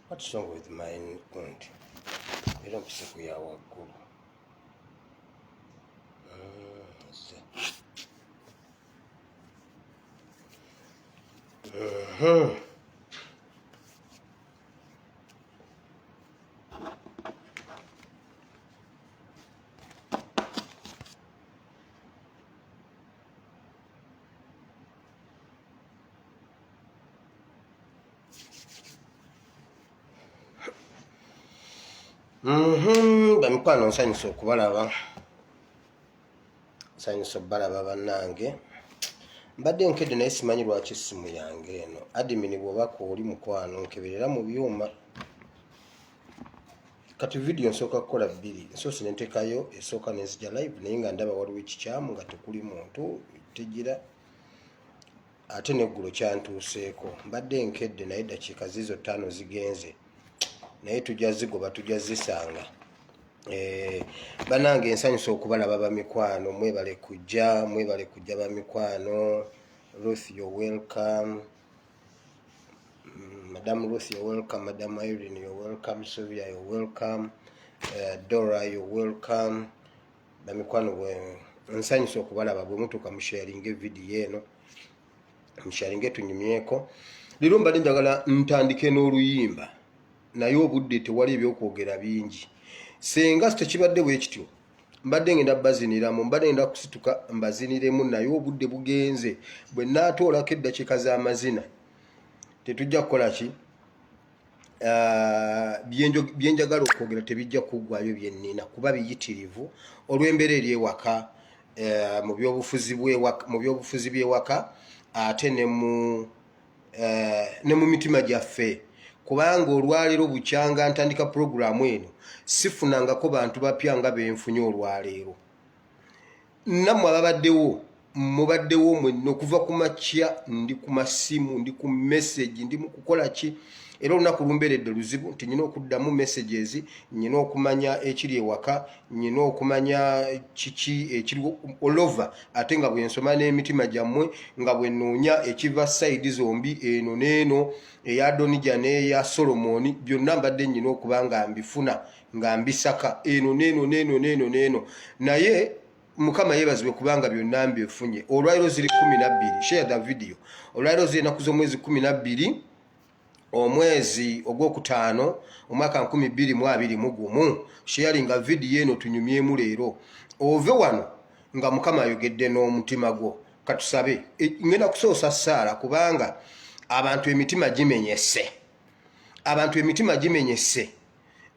What's wrong with mine? You don't see our good. Bamikwano nsanyusa okubalaba. Nsanyusa okubalaba bannange. Mbadde nkedde naye simanyi lwaki essimu yange eno. Admin bw'obaka oli mukwano nkeberera mu byuma. Kati video nsooka kukola bbiri. Nsoose ne nteekayo esooka ne nzija live naye nga ndaba waliwo ekikyamu nga tekuli muntu tegira. Ate n'eggulo kyantuuseeko. Mbadde nkedde naye eddakiika zizo 5 zigenze. Naye tujja zigoba tujja zisanga. Bannange nsanyusa okubalaba bamikwano. Mwebale kujja bamikwano. Ruth, you're welcome. Madam Ruth, you're welcome. Madam Irene, you're welcome. Sylvia, you're welcome. Dora, you're welcome. Bamikwano nsanyusa okubalaba bwe mutuuka musharinge video eno. Musharinge tunyumyeko. Leero mbadde njagala ntandike n'oluyimba. Naye obudde tewali ebyokwogera bingi. Senga tekibadde bwe kityo. Mbadde ngenda baziniramu, mbadde ngenda kusituka mbaziniremu naye obudde bugenze. Bwe naatoolako eddakiika z'amazina tetujja kukola ki? Byenjagala okwogera tebijja kuggwayo byennina kuba biyitirivu olw'embeera eri ewaka mu byobufuzi by'ewaka ate ne mu mitima gyaffe. Kubanga olwaleero bukyanga ntandika programu eno sifunangako bantu bapya nga benfunye olwaleero. Nammwe ababaddewo mubaddewo mwenna okuva ku makya ndi ku masimu ndi ku message ndi mu kukola ki. Era olunaku lumbeeredde luzibu nti nyina okuddamu messages, nyina okumanya ekiri ewaka, nyina okumanya kiki ekiri all over. Ate nga bwe nsoma n'emitima gyammwe nga bwe nnoonya ekiva side zombi eno n'eno eya Adonija n'eya Solomoni byonna mbadde nyina okuba nga mbifuna nga mbisaka eno n'eno. Naye Mukama yeebazibwe kubanga byonna mbifunye. Olwaliro ziri 12. Share the video. Olwaliro ziri ennaku z'omwezi 12 omwezi ogwokutaano omwaka 2021. Sharinga video eno tunyumyemu leero. Ove wano nga Mukama ayogedde n'omutima gwo. Katusabe. Ngenda kusoosa ssaala kubanga abantu emitima gimenyese.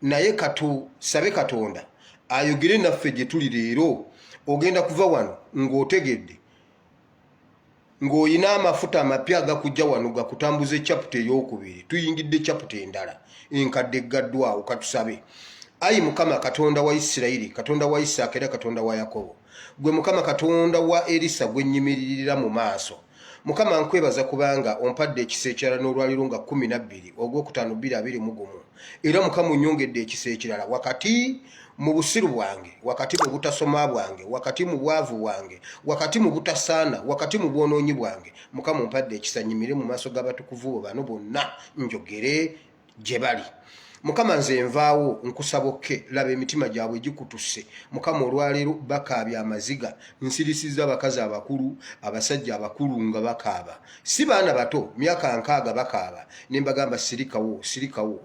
Naye katusabe Katonda ayogere naffe gye tuli leero. Ogenda kuva wano ng'otegedde ng'oyina amafuta amapya agakujja wano gakutambuze chapter ey'okubiri. Tuyingidde chapter endala enkadde gaddwawo. Katusabe. Ayi Mukama Katonda wa Isirayiri, Katonda wa Isaaka era Katonda wa Yakobo, gwe Mukama Katonda wa Elisa gwe nnyimiririra mu maaso. Mukama nkwebaza kubanga ompadde ekisa ekirala n'olwaliro nga 12 ogwokutaano 2021. Era Mukama onnyongedde ekisa ekirala wakati mu busiru bwange, wakati mu butasoma bwange, wakati mu bwavu bwange, wakati mu butasaana, wakati mu bwonoonyi bwange. Mukama ompadde ekisa nnyimire mu maaso g'abatukuvu bo bano bonna njogere gye bali. Mukama nze nvaawo nkusabokke laba emitima gyabwe gikutuse. Mukama olwaleero bakaabya amaziga, nsirisiza abakazi abakulu, abasajja abakulu nga bakaaba. Si baana bato myaka 6 bakaaba. Nimbagamba sirikawo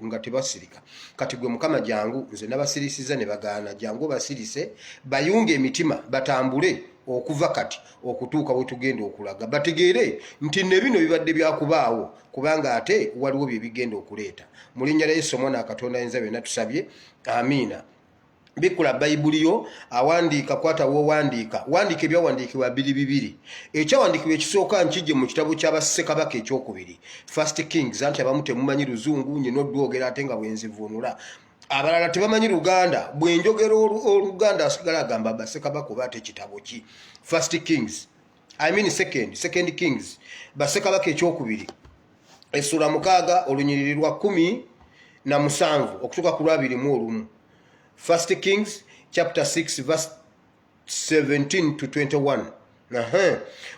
nga tebasirika. Kati gwe Mukama jangu nze nabasirisiza ne bagaana jangu basirise bayunge emitima batambule okuva kati okutuuka we tugenda okulaga. Bategeere nti ne bino bibadde byakubaawo kubanga ate waliwo bye bigenda okuleeta. Mu linnya lya Yesu Omwana Katonda Ayinza Byonna tusabye. Amiina. Bikula Bayibuli awandiika kwata wowandiika. Wandiika ebyawandiikibwa 2. Ekyawandiikibwa ekisooka nkijje mu kitabo ky'Abassekabaka ekyokubiri. First Kings. Anti abamu temumanyi Luzungu nyina oddwogera ate nga bwenzivuunula. Abalala tebamanyi Luganda. Bwe njogera Oluganda asigala agamba Bassekabaka oba ate kitabo ki. First Kings. Second Kings. Bassekabaka ekyokubiri. Essula 6 olunyiriri lwa 17 okutuuka ku 21. First Kings chapter 6 verse 17 to 21.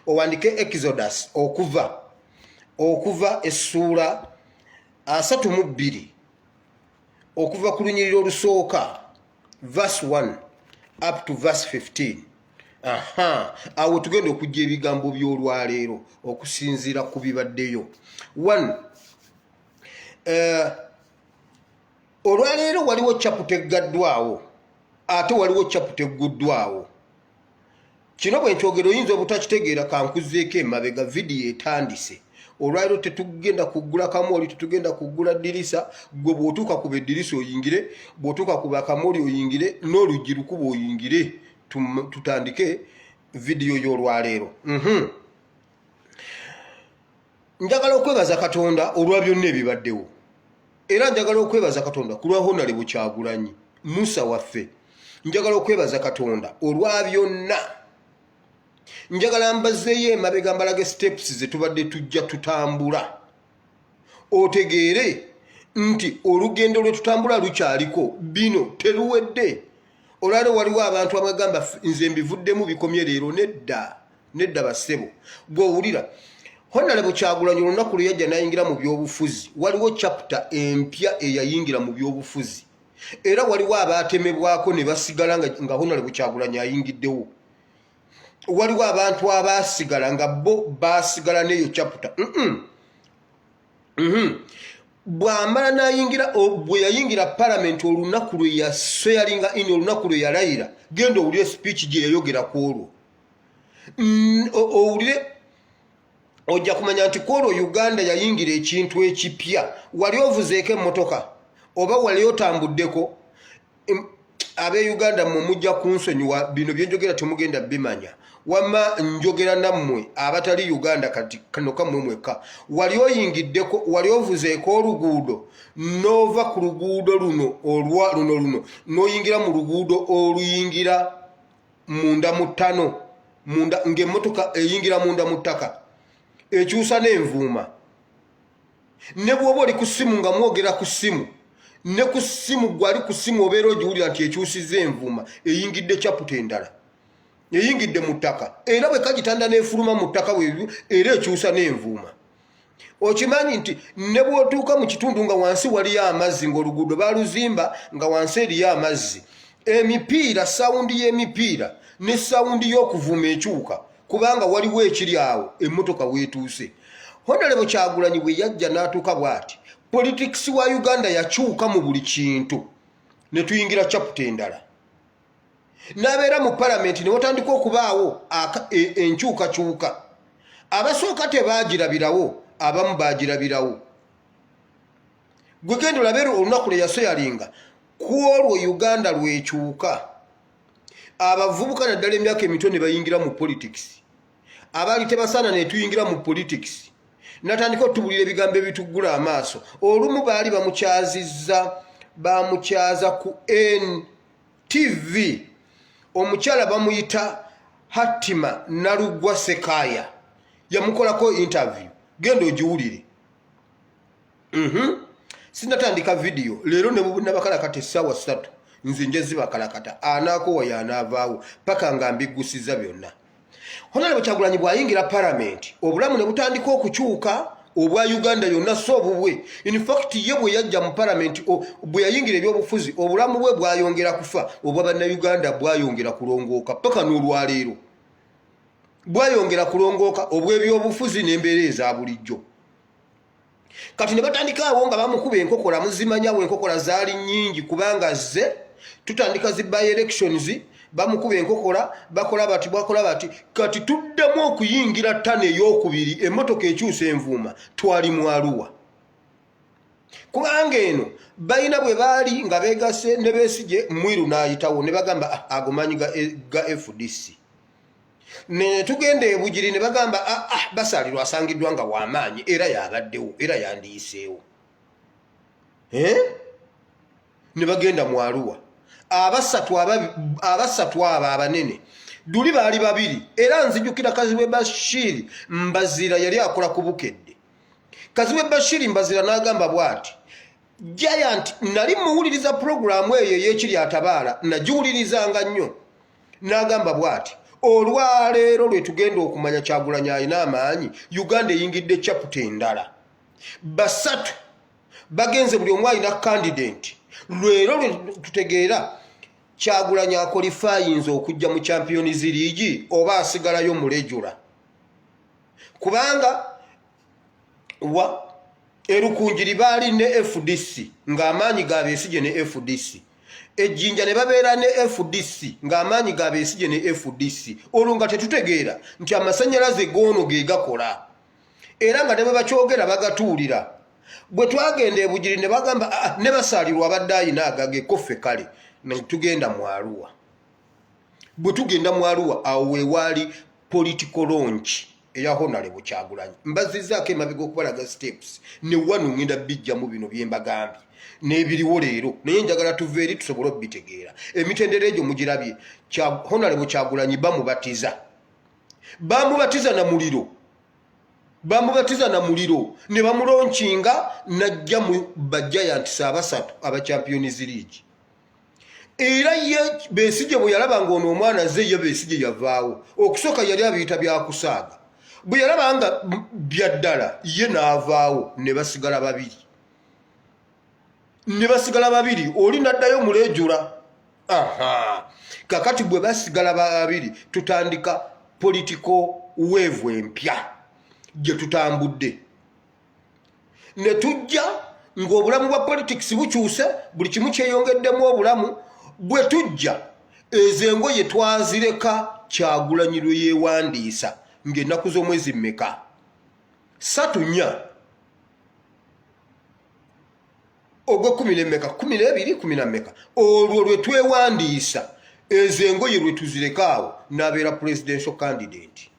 Owandike Exodus okuva essula 32. okuva ku lunyiriro olusooka verse 1 up to verse 15. Awo tugenda okujja ebigambo by'olwaleero okusinziira ku bibaddeyo. 1 olwaleero waliwo chapter eggaddwawo ate waliwo chapter egguddwawo. Kino bwe nkyogera oyinza obutakitegeera kankuzeeko emabega vidiyo etandise. Olwaleero tetugenda kuggula kamooli, tetugenda kuggula ddirisa. Gwe bw'otuuka kuba eddirisa oyingire, bw'otuuka kuba kamooli oyingire, n'oluggi lukuba oyingire. Tutandike vidiyo y'olwaleero. Njagala okwebaza Katonda olwa byonna ebibaddewo. Era njagala okwebaza Katonda ku lwa Honorable Kyagulanyi Musa waffe. Njagala okwebaza Katonda olwa byonna. Njagala mbazeeyo emabega mbalage steps ze tubadde tujja tutambula. Otegeere nti olugendo lwe tutambula lukyaliko, bino teruwedde. Olwaleero waliwo abantu abagamba nze mbivuddemu bikomye leero. Nedda bassebo. Bw'owulira Honorable Kyagulanyi olunaku lwe yajja n'ayingira mu byobufuzi, waliwo chapter empya eyayingira mu byobufuzi. Era waliwo abaatemebwako ne basigala nga Honorable Kyagulanyi ayingiddewo. Waliwo abantu abaasigala nga bo baasigala n'eyo chapter. Bw'amala n'ayingira, bwe yayingira parliament olunaku lwe yaswearinga in, olunaku lwe yalayira, genda owulire speech gye yayogera ku olwo. Owulire ojja kumanya nti ku olwo Uganda yayingira ekintu ekipya. Wali ovuzeeko emmotoka oba wali otambuddeko, abe Uganda mmwe mujja kunsonyiwa, bino bye njogera temugenda bimanya. Wamma njogera nammwe abatali Uganda kati kano kamwe mwekka. Wali oyingiddeko, wali ovuzeeko oluguudo, n'ova ku luguudo luno olwa luno n'oyingira mu luguudo oluyingira munda mu ttano, ng'emmotoka eyingira munda mu ttaka, ekyusa n'envuuma. Ne bw'oba oli ku ssimu nga mwogera ku ssimu, ne ku ssimu gwali ku ssimu obeera ogiwulira nti ekyusizza envuuma, eyingidde chapter endala, eyingidde mu ttaka. Era bwe kagitanda n'efuluma mu ttaka era ekyusa n'envuuma. Okimanyi nti ne bw'otuuka mu kitundu nga wansi waliyo amazzi, ng'oluguudo baaluzimba nga wansi eriyo amazzi, emipiira, sawundi y'emipiira ne sawundi y'okuvuuma ekyuka, kubanga waliwo ekiri awo emmotoka weetuuse. Honorable Kyagulanyi bwe yajja n'atuuka bw'ati, politics wa Uganda yakyuka mu buli kintu, ne tuyingira chapter endala. N'abeera mu parliament ne watandika okubaawo enkyukakyuka. Abasooka tebaagirabirawo, abamu baagirabirawo. Gwe genda olabeera olunaku lwe yasoyalinga, ku olwo Uganda lwekyuka. Abavubuka naddala emyaka emito ne bayingira mu politics. Abaali tebasaana ne tuyingira mu politics. Natandika otubulira ebigambo ebituggula amaaso. Olumu baali bamukyaza ku NTV. Omukyala bamuyita Hatima Nalugwa Sekaya. Yamukolako interview. Genda ogiwulire. Sinatandika video. Leero ne nabakalakata essaawa 3. Nze nje zibakalakata. Anaakowa y'anaavaawo. Paka nga mbiggusiza byonna. Honorable Kyagulanyi bw'ayingira parliament, obulamu ne butandika okukyuka obwa Uganda yonna so bubwe. In fact ye bwe yajja mu parliament, bwe yayingira ebyobufuzi, obulamu bwe bwayongera kufa, obwa bannayuganda bwayongera kulongooka paka n'olwaleero. Bwayongera kulongooka obw'ebyobufuzi n'embeera eza bulijjo. Kati ne batandika awo nga bamukuba enkokola, muzimanyawo enkokola zaali nnyingi kubanga ze tutandika zi by elections, bamukuba enkokola, bakola bati, kati tuddamu okuyingira ttano ey'okubiri, emmotoka ekyusa envuuma, twali mu Arua. Kubanga eno balina bwe baali nga beegase ne Besigye, Mwiru n'ayitawo ne bagamba agomanyi ga FDC. Ne tugenda e Bugiri ne bagamba basalirwa asangiddwa nga w'amaanyi era yabaddewo era yandiyiseewo. Ne bagenda mu Arua. Abasatu abo abanene duli baali babiri, era nzijukira Kaziwe Bashir Mbazira yali akola ku Bukedde. Kaziwe Bashir Mbazira n'agamba bw'ati, Giant nali muwuliriza programu eyo ey'ekiri atabaala, nagiwulirizanga nnyo. N'agamba bw'ati, olwaleero lwe tugenda okumanya Kyagulanyi alina amaanyi, Uganda eyingidde chapter endala. Basatu bagenze buli omu alina candidate. lwero tutegeera Kyagulanyi akolifayinza okujja mu Champions League oba asigalayo mulejula kubanga erukunjiri bali ne FDC ng'amaanyi gabeesije ne FDC ejjinja ne babeera ne FDC ng'amaanyi gabeesije ne FDC olwo nga tetutegeera nti amasannyalaze goono ge gakola era nga ne bwe bakyogera bagatuulira bwe twagenda e Bugiri ne bagamba ne basaalirwa abadde ayina agageko ffe kale ne tugenda mu Arua bwe tugenda mu Arua awo weewaali political launch eya Honorable Kyagulanyi mbazizzaako emabega okubalaga steps ne wano ngenda bijjamu bino bye mbagambye n'ebiriwo leero naye njagala tuve eri tusobole okubitegeera emitendera egyo mugirabye Honorable Kyagulanyi bamubatiza na muliro ne bamulonkinga najja mu bagiants abasatu aba Champions League era ye Besigye bwe yalaba ng'ono omwana ze ye Besigye yavaawo okusooka yali abiyita byakusaaga bwe yalaba nga byaddala ye n'avaawo ne basigala babiri oli n'addayo mulejula kakati bwe basigala babiri tutandika political wave empya gye tutambudde ne tujja ng'obulamu bwa politics bukyuse buli kimu kyeyongeddemu obulamu bwe tujja ezo engoye twazireka Kyagulanyi lwe yeewandiisa ng'ennaku z'omwezi mmeka 3 ogwe 10 mmeka 12 10 mmeka olwo lwe twewandiisa ezo engoye lwe tuzireka awo n'abeera presidential candidate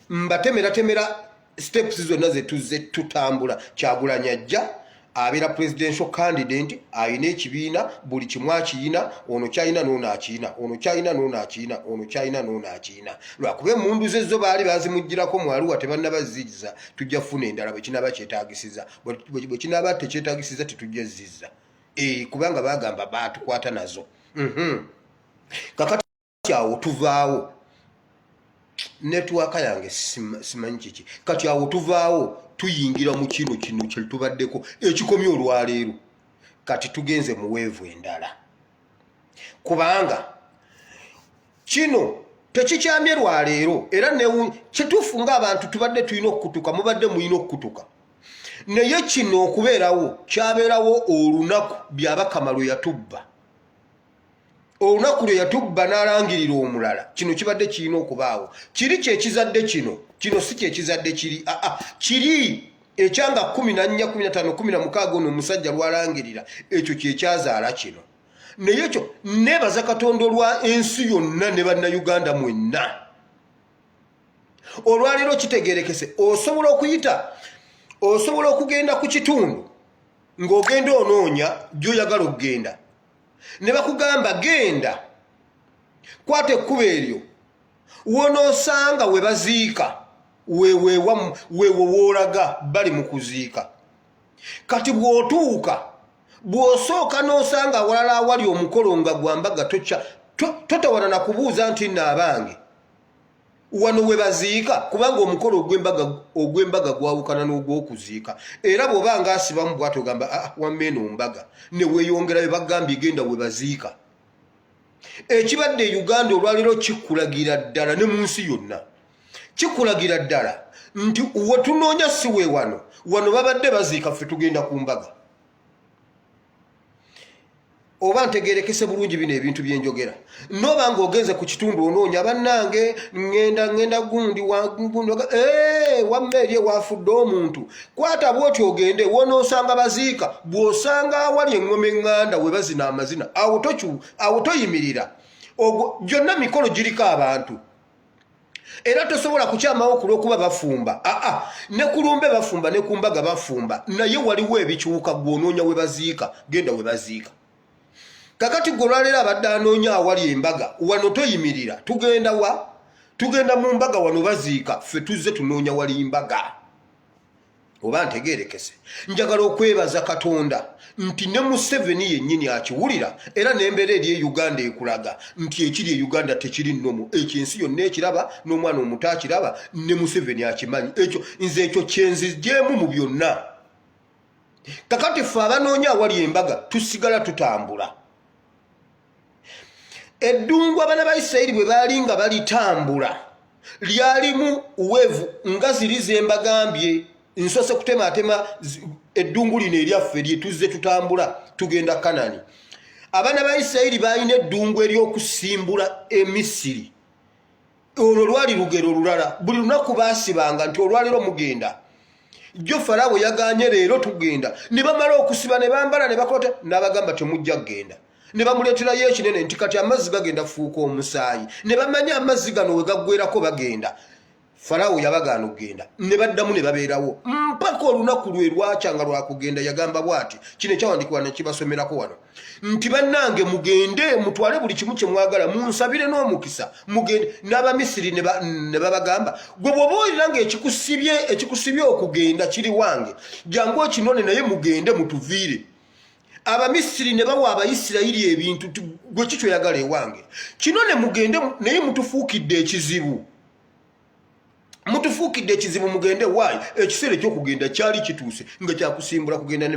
mbatemera steps zonna ze tuzze tutambula Kyagulanyi ajja abeera presidential candidate ayina ekibiina buli kimu akiyina ono kyayina n'ono akiyina ono kyayina n'ono akiyina ono kyayina n'ono akiyina lwakuba emmundu ze zo baali bazimugirako mu Arua tebannabazizza tujja kufuna endala bwe kinaaba kyetaagisiza bwe kinaaba tekyetaagisiza tetujja zizza kubanga bagamba baatukwata nazo kakati awo tuvaawo network yange simanyi kiki kati awo tuvaawo tuyingira mu kino kye tubaddeko ekikomye olwaleero kati tugenze mu weevu endala kubanga kino tekikyamye lwaleero era kituufu ng'abantu tubadde tulina okukutuka mubadde mulina okukutuka naye kino okubeerawo kyabeerawo olunaku byabakama lwe yatubba olunaku lwe yatubba n'alangirira omulala kino kibadde kirina okubaawo kiri kyekizadde kino si kyekizadde kiri ekyanga 14 15 16 ono omusajja lwalangirira ekyo kyekyazaala kino naye ekyo nebaza Katonda olwa ensi yonna ne bannayuganda mwenna olwaleero kitegeerekese osobola okugenda ku kitundu ng'ogenda onoonya gy'oyagala okugenda ne bakugamba genda kwata ekkubo eryo wonoosanga we baziika weewo woolaga bali mu kuziika kati bw'otuuka bw'osooka n'osanga awalala awali omukolo nga gwambaga totawana na kubuuza nti nno abange wano we baziika kubanga omukolo ogw'embaga gwawukana n'ogw'okuziika era bw'oba nga asibamu bw'ati ogamba wammeeno mbaga ne weeyongerayo bagambye genda we baziika ekibadde e Uganda olwaleero kikulagira ddala ne mu nsi yonna kikulagira ddala nti we tunoonya si we wano babadde baziika ffe tugenda ku mbaga oba ntegeerekese bulungi bino ebintu byenjogera noba ng'ogenze ku kitundu onoonya bannange ngenda gundi wamma eri ewafudde omuntu kwata bw'oti ogende wonoosanga baziika bw'osanga awali eŋŋoma eŋŋanda we bazina amazina awo toyimirira gyonna mikolo giriko abantu era tosobola kukyamawo ku lw'okuba bafumba ne ku lumbe bafumba ne ku mbaga bafumba naye waliwo ebikiwuka gw'onoonya we baziika genda we baziika kakati gwe olwaleero abadde anoonya awali embaga wano toyimirira tugenda mu mbaga wano baziika ffe tuzze tunoonya wali mbaga oba ntegeerekese njagala okwebaza Katonda nti ne Museveni yennyini akiwulira era n'embeera eri e Uganda ekulaga nti ekiri e Uganda tekiri nnomo ekyo ensi yonna ekiraba n'omwana omuto akiraba ne Museveni akimanyi nze ekyo kyenzigyemu mu byonna kakati ffe abanoonya awali embaga tusigala tutambula. Eddungu abaana ba Isirayiri bwe baali nga balitambula lyalimu uweevu nga ziri ze mbagambye nsose kutematema eddungu lino eryaffe lyetuzze tutambula tugenda Kanani. Abaana ba Isirayiri balina eddungu ery'okusimbula Emisiri. Olwo lwali lugero lulala, buli lunaku baasibanga nti olwaliro mugenda. Jo Farawo yaganye leero tugenda. Ne bamala okusiba ne bambala ne bakota n'abagamba temujja kugenda. Ne bamuleeterayo ekinene nti kati amazzi gagenda fuuka omusaayi. Ne bamanya amazzi gano we gaggweerako bagenda. Farawo yabagaana okugenda. Ne baddamu ne babeerawo. Mpaka olunaku lwe lwakyanga lwa kugenda yagamba bw'ati. Kino ekyawandiikibwa ne kibasomerako wano. Nti bannange mugende mutwale buli kimu kye mwagala munsabire n'omukisa mugende. N'Abamisiri ne babagamba gwe bw'oba olira nga ekikusibye okugenda kiri wange jangu okinone naye mugende mutuviire. Abamisiri ne bawa Abayisirayiri ebintu gwe kikyoyagala ewange kinone mugende naye mutufuukidde ekizibu. Mutufuukidde ekizibu mugende waayi ekiseera eky'okugenda kyali kituuse nga kyakusimbula kugenda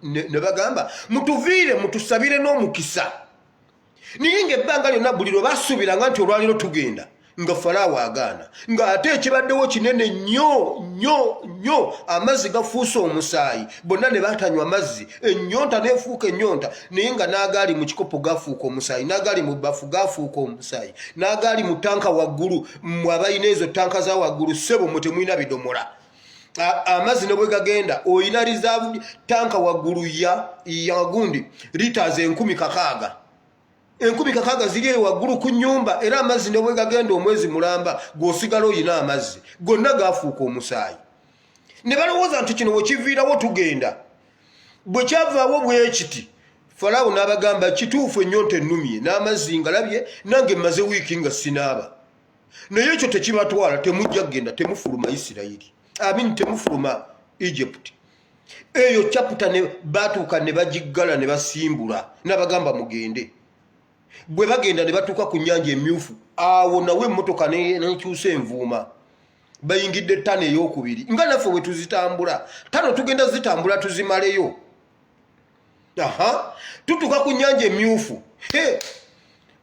ne bagamba mutuviire mutusabire n'omukisa. Naye ng'ebbanga lyonna buli lwe basuubiranga nti olwaliro tugenda nga Falaawo agaana ng'ate ekibaddewo kinene nnyo amazzi gafuuse omusaayi bonna ne batanywa amazzi ennyonta neefuuka ennyonta naye nga n'agaali mu kikopo gafuuka omusaayi n'agaali mu bbafu gafuuka omusaayi n'agaali mu ttanka waggulu mmwe abalina ezo ttanka za waggulu ssebo mwe temulina bidomola. Amazzi ne bwe gagenda oyina rizaavu ttanka waggulu ya gundi liters 10,000 10,000 ziri waggulu ku nnyumba era amazzi ne bwe gagenda omwezi mulamba gw'osigala oyina amazzi gonna gafuuka omusaayi. Ne balowooza nti kino wekiviirawo tugenda. Bwe kyavaawo bwe kiti Falaawo n'abagamba kituufu ennyonta ennumye n'amazzi ngalabye nange mmaze wiiki nga sinaaba. Naye ekyo tekibatwala temujja kugenda temufuluma Isirayiri. Temufuluma Egypt. Eyo chapter ne batuuka ne bagiggala ne basimbula n'abagamba mugende. Bwe bagenda ne batuuka ku nnyanja emyufu awo nawe emmotoka n'ekyusa envuuma. Bayingidde ttano ey'okubiri nga naffe bwe tuzitambula ttano tugenda zitambula tuzimaleyo. Tutuuka ku nnyanja emyufu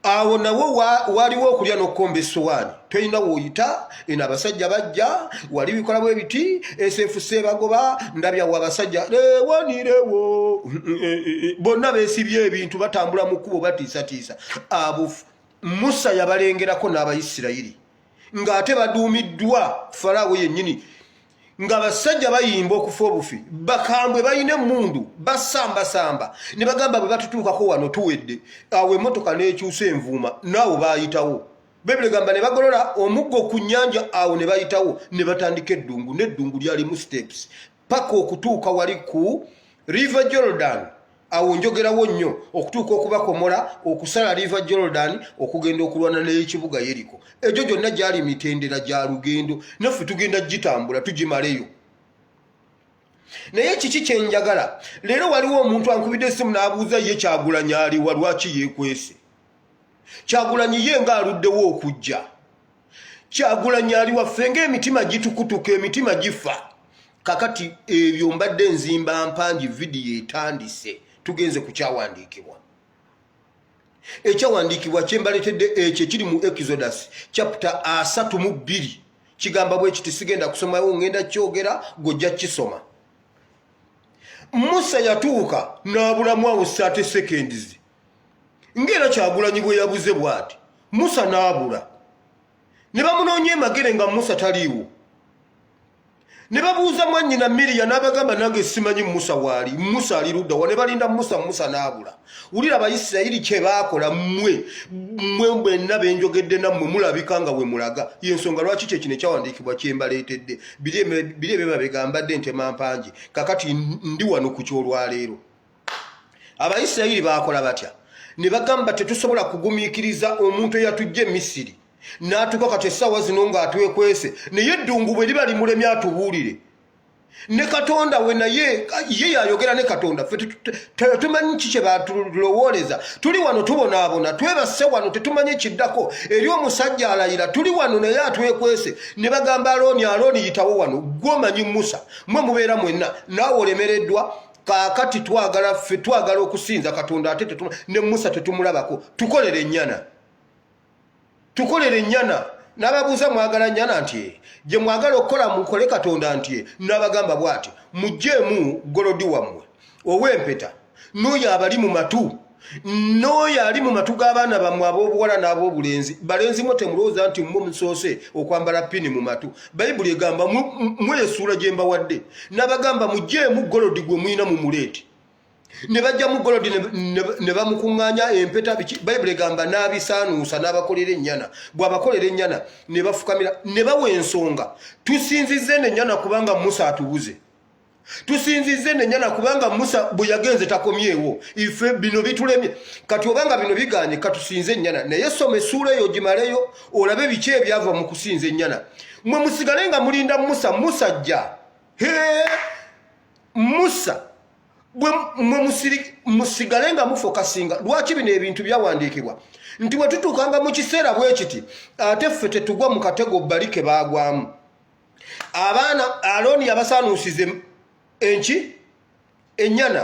awo nawo waliwo okulya n'okkomba essowaani tolina w'oyita eno abasajja bajja wali bikola bwe biti SFC bagoba ndabyawo abasajja lewanirewo bonna beesibye ebintu batambula mu kkubo batiisatiisa. Abo Musa yabalengerako n'Abayisirayiri ng'ate baduumiddwa Falaawo yennyini nga basajja bayimba okufa obufi bakambwe balina emmundu basambasamba ne bagamba bwe batutuukako wano tuwedde awo emmotoka n'ekyusa envuuma naawo baayitawo. Bibuli gamba ne bagolola omuggo ku nnyanja awo ne bayitawo ne batandika eddungu n'eddungu lyalimu steps paka okutuuka wali ku River Jordan. Awo njogerawo nnyo okutuuka okubakomola okusala River Jordan okugenda okulwana n'ekibuga Yeriko. Egyo gyonna gyali mitendera gya lugendo naffe tugenda gitambula tugimaleyo. Naye kiki kye njagala leero waliwo omuntu ankubidde essimu n'abuuza ye Kyagulanyi aliwa lwaki yeekwese. Kyagulanyi ye ng'aluddewo okujja. Kyagulanyi aliwa ffe ng'emitima gitukutuka emitima gifa. Kakati ebyo mbadde nzimba mpangi vidiyo etandise tugenze ku kyawandiikibwa. Ekyawandiikibwa kye mbaleetedde ekyo kiri mu Exodus chapter 32 kigamba bwe kiti sigenda kusomawo ngenda kyogera gojja kisoma. Musa yatuuka n'abulamu awo 30 seconds ng'era Kyagulanyi bwe yabuze bw'ati Musa n'abula ne bamunoonya emagere nga Musa taliiwo. Ne babuuza mwannyina Miriya n'abagamba nange simanyi Musa waali. Musa ali ludda wa ne balinda Musa n'abula. Wulira Abayisirayiri kye baakola mmwe mwenna benjogedde nammwe mulabika nga we mulaga. Y'ensonga lwaki kino ekyawandiikibwa kye mbaleetedde biri ebyo mbadde ntema mpangi kakati ndi wano ku kyolwaleero. Abayisirayiri baakola batya ne bagamba tetusobola kugumiikiriza omuntu eyatujja e Misiri n'atuuka kati essaawa zino ng'atwekwese naye eddungu bwe liba limulemye atubuulire. Ne Katonda we naye ye yayogera ne Katonda ffe tumanyi ki kye batulowooleza. Tuli wano tubonaabona twebase wano tetumanyi kiddako eri omusajja alayira tuli wano naye atwekwese. Ne bagamba Alooni yitawo wano gw'omanyi Musa mwe mubeera mwenna naawe olemereddwa kakati twagala okusinza Katonda ate ne Musa tetumulabako tukolere ennyana n'ababuuza mwagala nnyana nti gye mwagala okukola mukole Katonda nti n'abagamba bw'ati mugjeemu golodi wammwe ow'empeta n'oyo abali mu matu n'oyo ali mu matu g'abaana bammwe ab'obuwala n'ab'obulenzi balenzi mo temulowooza nti mmwe musoose okwambala pini mu matu bayibuli egamba mweyesuula gye mbawadde n'abagamba mugjeemu golodi gwe mwina mu muleeti ne bajjamu golodi ne bamukuŋŋaanya empeta biki bayibuli egamba n'abisaanuusa n'abakolera ennyana bw'abakolera ennyana ne bafukamira ne bawa ensonga tusinzizze n'ennyana kubanga Musa atubuze tusinzizze n'ennyana kubanga Musa bwe yagenze takomyewo ife bino bitulemye kati obanga bino biganye katusinze ennyana naye soma essuula eyo gimaleyo olabe biki ebyava mu kusinza ennyana mwe musigale nga mulinda Musa ajja Musa bwe musigale nga mufokasinga lwaki bino ebintu byawandiikibwa nti bwe tutuukanga mu kiseera bwe kiti ate ffe tetugwa mu katego balike baagwamu abaana Alooni yabasaanuusize ennyana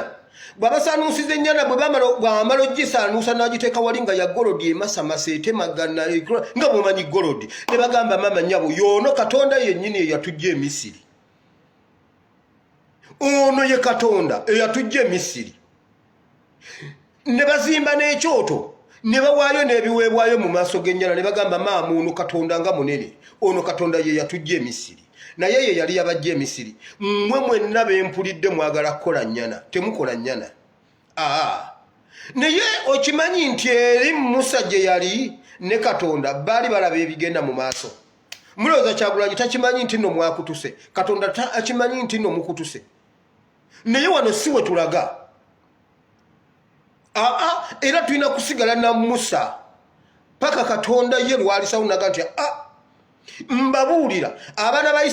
bw'abasaanuusiza ennyana bw'amala ogisaanuusa n'agiteeka wali nga ya golodi emasamasa etemagana nga bw'omanyi golodi ne bagamba mama nnyabo y'ono Katonda yennyini eyatujja e Misiri ono ye Katonda eyatujja e Misiri ne bazimba n'ekyoto ne bawaayo n'ebiweebwayo mu maaso g'ennyana ne bagamba maama ono Katonda nga munene ono Katonda ye yatujja e Misiri naye ye yali yabajja e Misiri mmwe mwenna bempulidde mwagala kukola nnyana temukola nnyana naye okimanyi nti eri Musa gye yali ne Katonda baali balaba ebigenda mu maaso mulowooza Kyagulanyi takimanyi nti nno mwakutuse Katonda akimanyi nti nno mukutuse naye wano si we tulaga era tulina kusigala na Musa paka Katonda ye lwalisawunaga nti mbabuulira abaana ba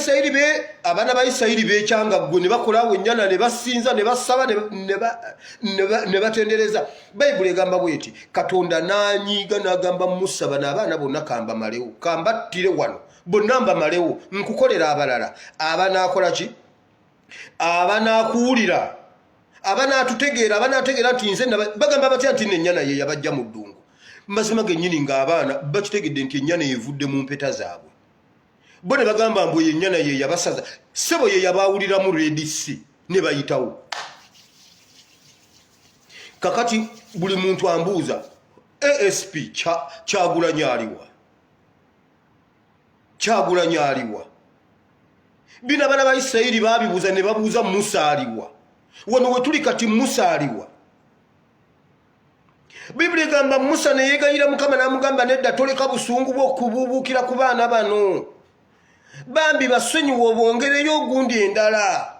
Isirayiri beekyanga ggwe ne bakolaawo ennyana ne basinza ne basaba ne batendereza bayibuli egamba bweti Katonda n'anyiiga n'agamba Musa bano abaana bonna kambamalewo kambattire wano bonna mbamalewo nkukolera abalala abanaakola ki abanaakuwulira abanaategeera nti nze bagamba batya nti n'ennyana ye yabajja mu ddungu mazima gennyini ng'abaana bakitegedde nti ennyana evudde mu mpeta zaabwe bo ne bagamba mbu ennyana ye yabasaza ssebo ye yabaawuliramu redisi ne bayitawo kakati buli muntu ambuuza ASP Kyagulanyi aliwa bino abaana ba Isirayiri baabibuuza ne babuuza Musa aliwa wano we tuli kati Musa aliwa Bibuli egamba Musa ne yeegayira Mukama n'amugamba nedda toleka busungu bw'okubuubuukira ku baana bano bambi basonyiwa obongereyo ogundi endala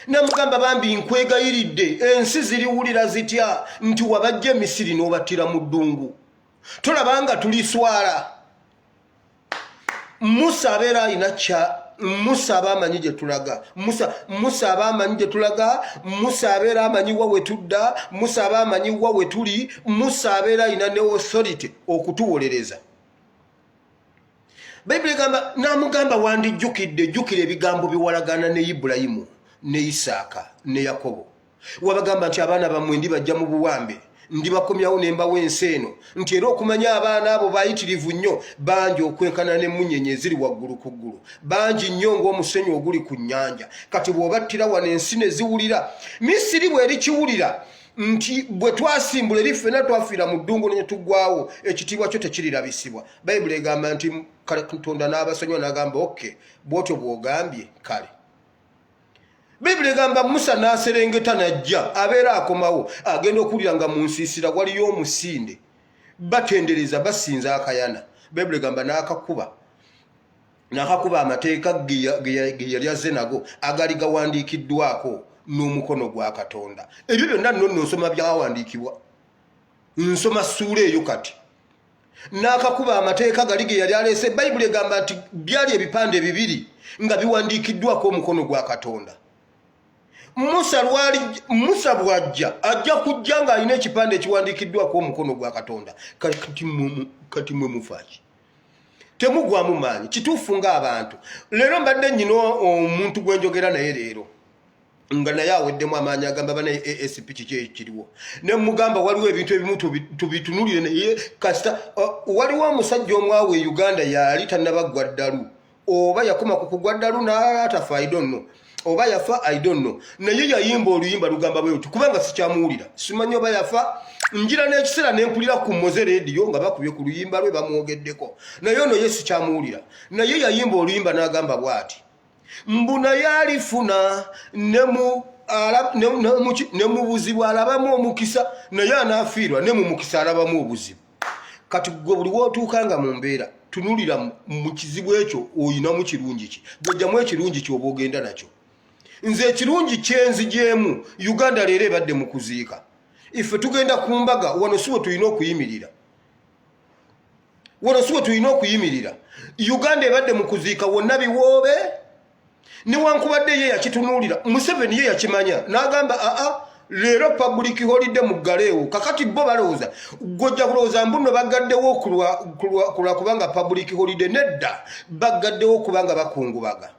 namugamba bambi nkwegayiridde ensi ziriwulira zitya nti wabajja e Misiri n'obattira mu ddungu tolabanga tuliswala Musa abeera alina Musa abamanyi gye tulaga Musa abamanyi gye tulaga Musa abeera amanyiwa we tudda Musa abamanyiwa we tuli Musa abeera alina ne authority okutuwolereza Bayibuli egamba n'amugamba wandijjukidde jjukira ebigambo biwalagana ne Ibulayimu ne Isaaka ne Yakobo wabagamba nti abaana bammwe ndibajja mu buwambe ndibakomyawo ne mbawa ensi eno nti era okumanya abaana abo bayitirivu nnyo bangi okwenkana n'emmunyenye eziri waggulu ku ggulu bangi nnyo ng'omusenyu oguli ku nnyanja kati bw'obattira wano ensi ne ziwulira Misiri bw'eri kiwulira nti bwe twasimbula eri ffenna twafiira mu ddungu ne tuggwawo ekitiibwa kyo tekirirabisibwa bayibuli egamba nti Katonda n'abasonyiwa n'agamba oke bw'otyo bw'ogambye kale Bibuli egamba Musa n'aserengeta n'ajja abeera akomawo agenda okuwulira nga mu nsiisira waliyo omusinde batendereza basinza akayana Bibuli egamba n'akakuba amateeka ge yali azze nago agali gawandiikiddwako n'omukono gwa Katonda ebyo byonna nno nsoma byawandiikibwa nsoma ssuula eyo kati n'akakuba amateeka gali ge yali aleese Bayibuli egamba nti byali ebipande bibiri nga biwandiikiddwako omukono gwa Katonda Musa bw'ajja ajja kujja ng'alina ekipande ekiwandiikiddwako omukono gwa Katonda kati mwe mufaaki temugwamu maanyi kituufu ng'abantu leero mbadde nnyina omuntu gwe njogera naye leero nga naye aweddemu amaanyi agamba bana ASP kiki ekiriwo ne mugamba waliwo ebintu ebimu tubitunulire naye kasita waliwo omusajja omwawe e Uganda yali tannabagwa ddalu oba yakoma ku kugwa ddalu n'atafa I don't know oba yafa I don't know naye yayimba oluyimba lugamba bwe luti kubanga sikyamuwulira simanyi oba yafa njira n'ekiseera n'empulira ku Moze Radio nga bakubye ku luyimba lwe bamwogeddeko naye ono ye sikyamuwulira naye yayimba oluyimba n'agamba bw'ati mbuna yalifuna ne mu buzibu alabamu omukisa naye anaafiirwa ne mu mukisa alabamu obuzibu kati gwe buli wootuukanga mu mbeera tunulira mu kizibu ekyo oyinamu kirungi ki gwejjamu ekirungi kyoba ogenda nakyo nze ekirungi kyenzigyemu Uganda leero ebadde mu kuziika ife tugenda ku mbaga wano siwe tulina okuyimirira Uganda ebadde mu kuziika wonna biwoobe niwankubadde ye yakitunuulira Museveni ye yakimanya n'agamba leero public holiday mu Galeewo kakati bo balowooza gojja kulowooza mbuno bagaddewo kulwa kubanga public holiday nedda bagaddewo kubanga bakungubaga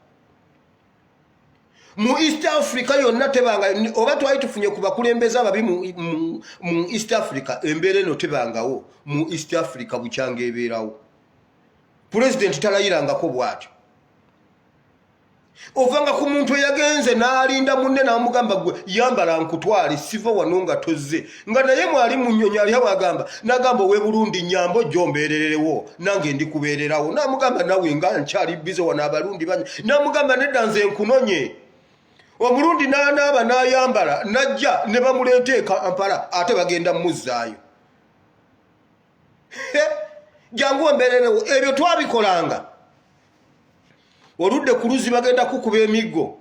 mu East Africa yonna tebanga oba twali tufunye ku bakulembeze ababi mu East Africa embeera eno tebangawo mu East Africa bukyanga ebeerawo president talayirangako bw'atyo ovanga ku muntu yagenze n'alinda munne n'amugamba gwe yambala nkutwale siva wano nga tozze nga naye mwali mu nnyonyi ali awagamba n'agamba ow'e Burundi nyambo gyombeererewo nange ndikubeererawo n'amugamba nawe nga nkyali bize wano abalundi banye n'amugamba nedda nze nkunonye Omurundi n'anaaba n'ayambala najja ne bamuleeta e Kampala ate bagenda mmuzzaayo jangu mbeererewo ebyo twabikolanga oludde ku luzzi bagenda kukuba emiggo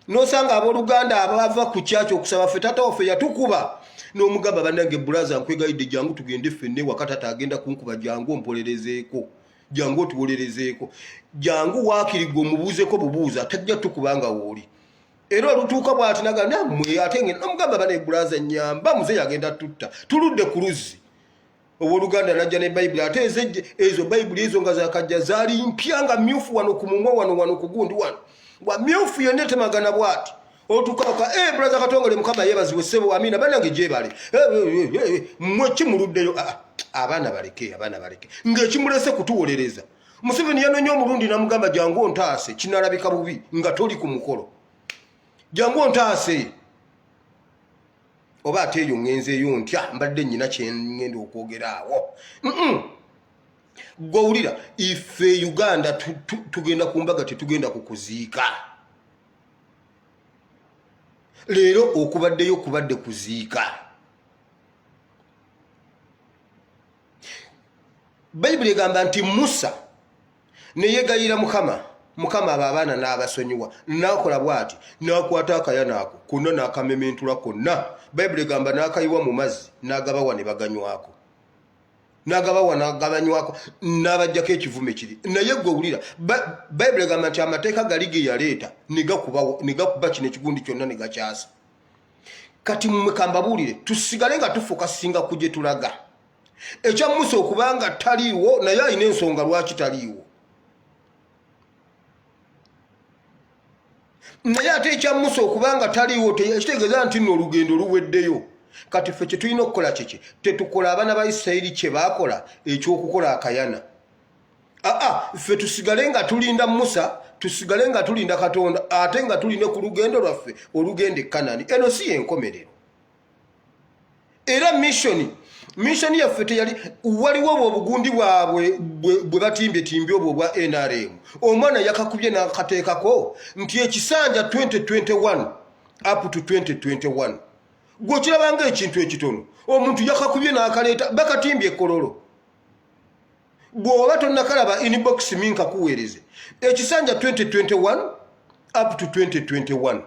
n'osanga abooluganda abava ku kyakyo okusaba ffe tata waffe yatukuba n'omugamba bannange bulaza nkwegayidde jangu tugende ffenne wakati ate agenda kunkuba jangu ompolerezeeko jangu otuwolerezeeko jangu waakirigwe omubuuzeko bubuuza tajja tukubanga wooli era olutuuka bw'ati naga nammwe ate n'omugamba bana ebulaza nyamba muze yagenda tutta tuludde ku luzzi Owooluganda najja ne Bayibuli ate ezo Bayibuli ezo nga zakajja zaali mpya nga myufu wano ku mumwa wano ku gundi wano wa myufu yonna temagana bw'ati otukaka brother Katongole Mukama yeebazibwe ssebo amina bannange gyebale mmwe kimuluddeyo abaana baleke ng'ekimulese kutuwolereza Museveni yanoonya omulundi n'amugamba jangu ontaase kinalabika bubi nga toli ku mukolo jangu ontaase oba ate eyo ngenzeeyo ntya mbadde nnyina kyengenda okwogeraawo gwowulira ife Uganda tugenda ku mbaga tetugenda kukuziika leero okubaddeyo kubadde kuziika Bayibuli egamba nti Musa ne yegayira Mukama abaana n'abasonyiwa n'akola bw'ati n'akwata akayana ako konna n'akamementula konna Bayibuli egamba n'akayiwa mu mazzi n'agabawa ne baganywako n'abajjako ekivume kiri naye gwe owulira Bayibuli egamba nti amateeka gali ge yaleeta ne gakuba kino ekigundi kyonna ne gakyasa kati mmwe kambabuulire tusigale nga tufokasinga ku gye tulaga ekya Musa okubanga taliiwo naye alina ensonga lwaki taliiwo naye ate ekya Musa okubanga taliiwo kitegeeza nti nno olugendo luweddeyo kati ffe kye tulina okukola kiki tetukola abaana ba Isirayiri kye baakola ekyokukola akayana ffe tusigale nga tulinda Musa tusigale nga tulinda Katonda ate nga tuline ku lugendo lwaffe olugenda e Kanani eno si yenkomerero era missoni yaffe teyali waliwo obugundi bwabwe bwe batimbye obwo bwa NRM omwana yakakubye n'akateekako nti ekisanja 2021 up to 2021 gw'okirabanga ekintu ekitono omuntu yakakubye n'akaleeta bakatimbye ekololo bw'oba tonnakalaba inbox minka kuweereze ekisanja 2021 up to 2021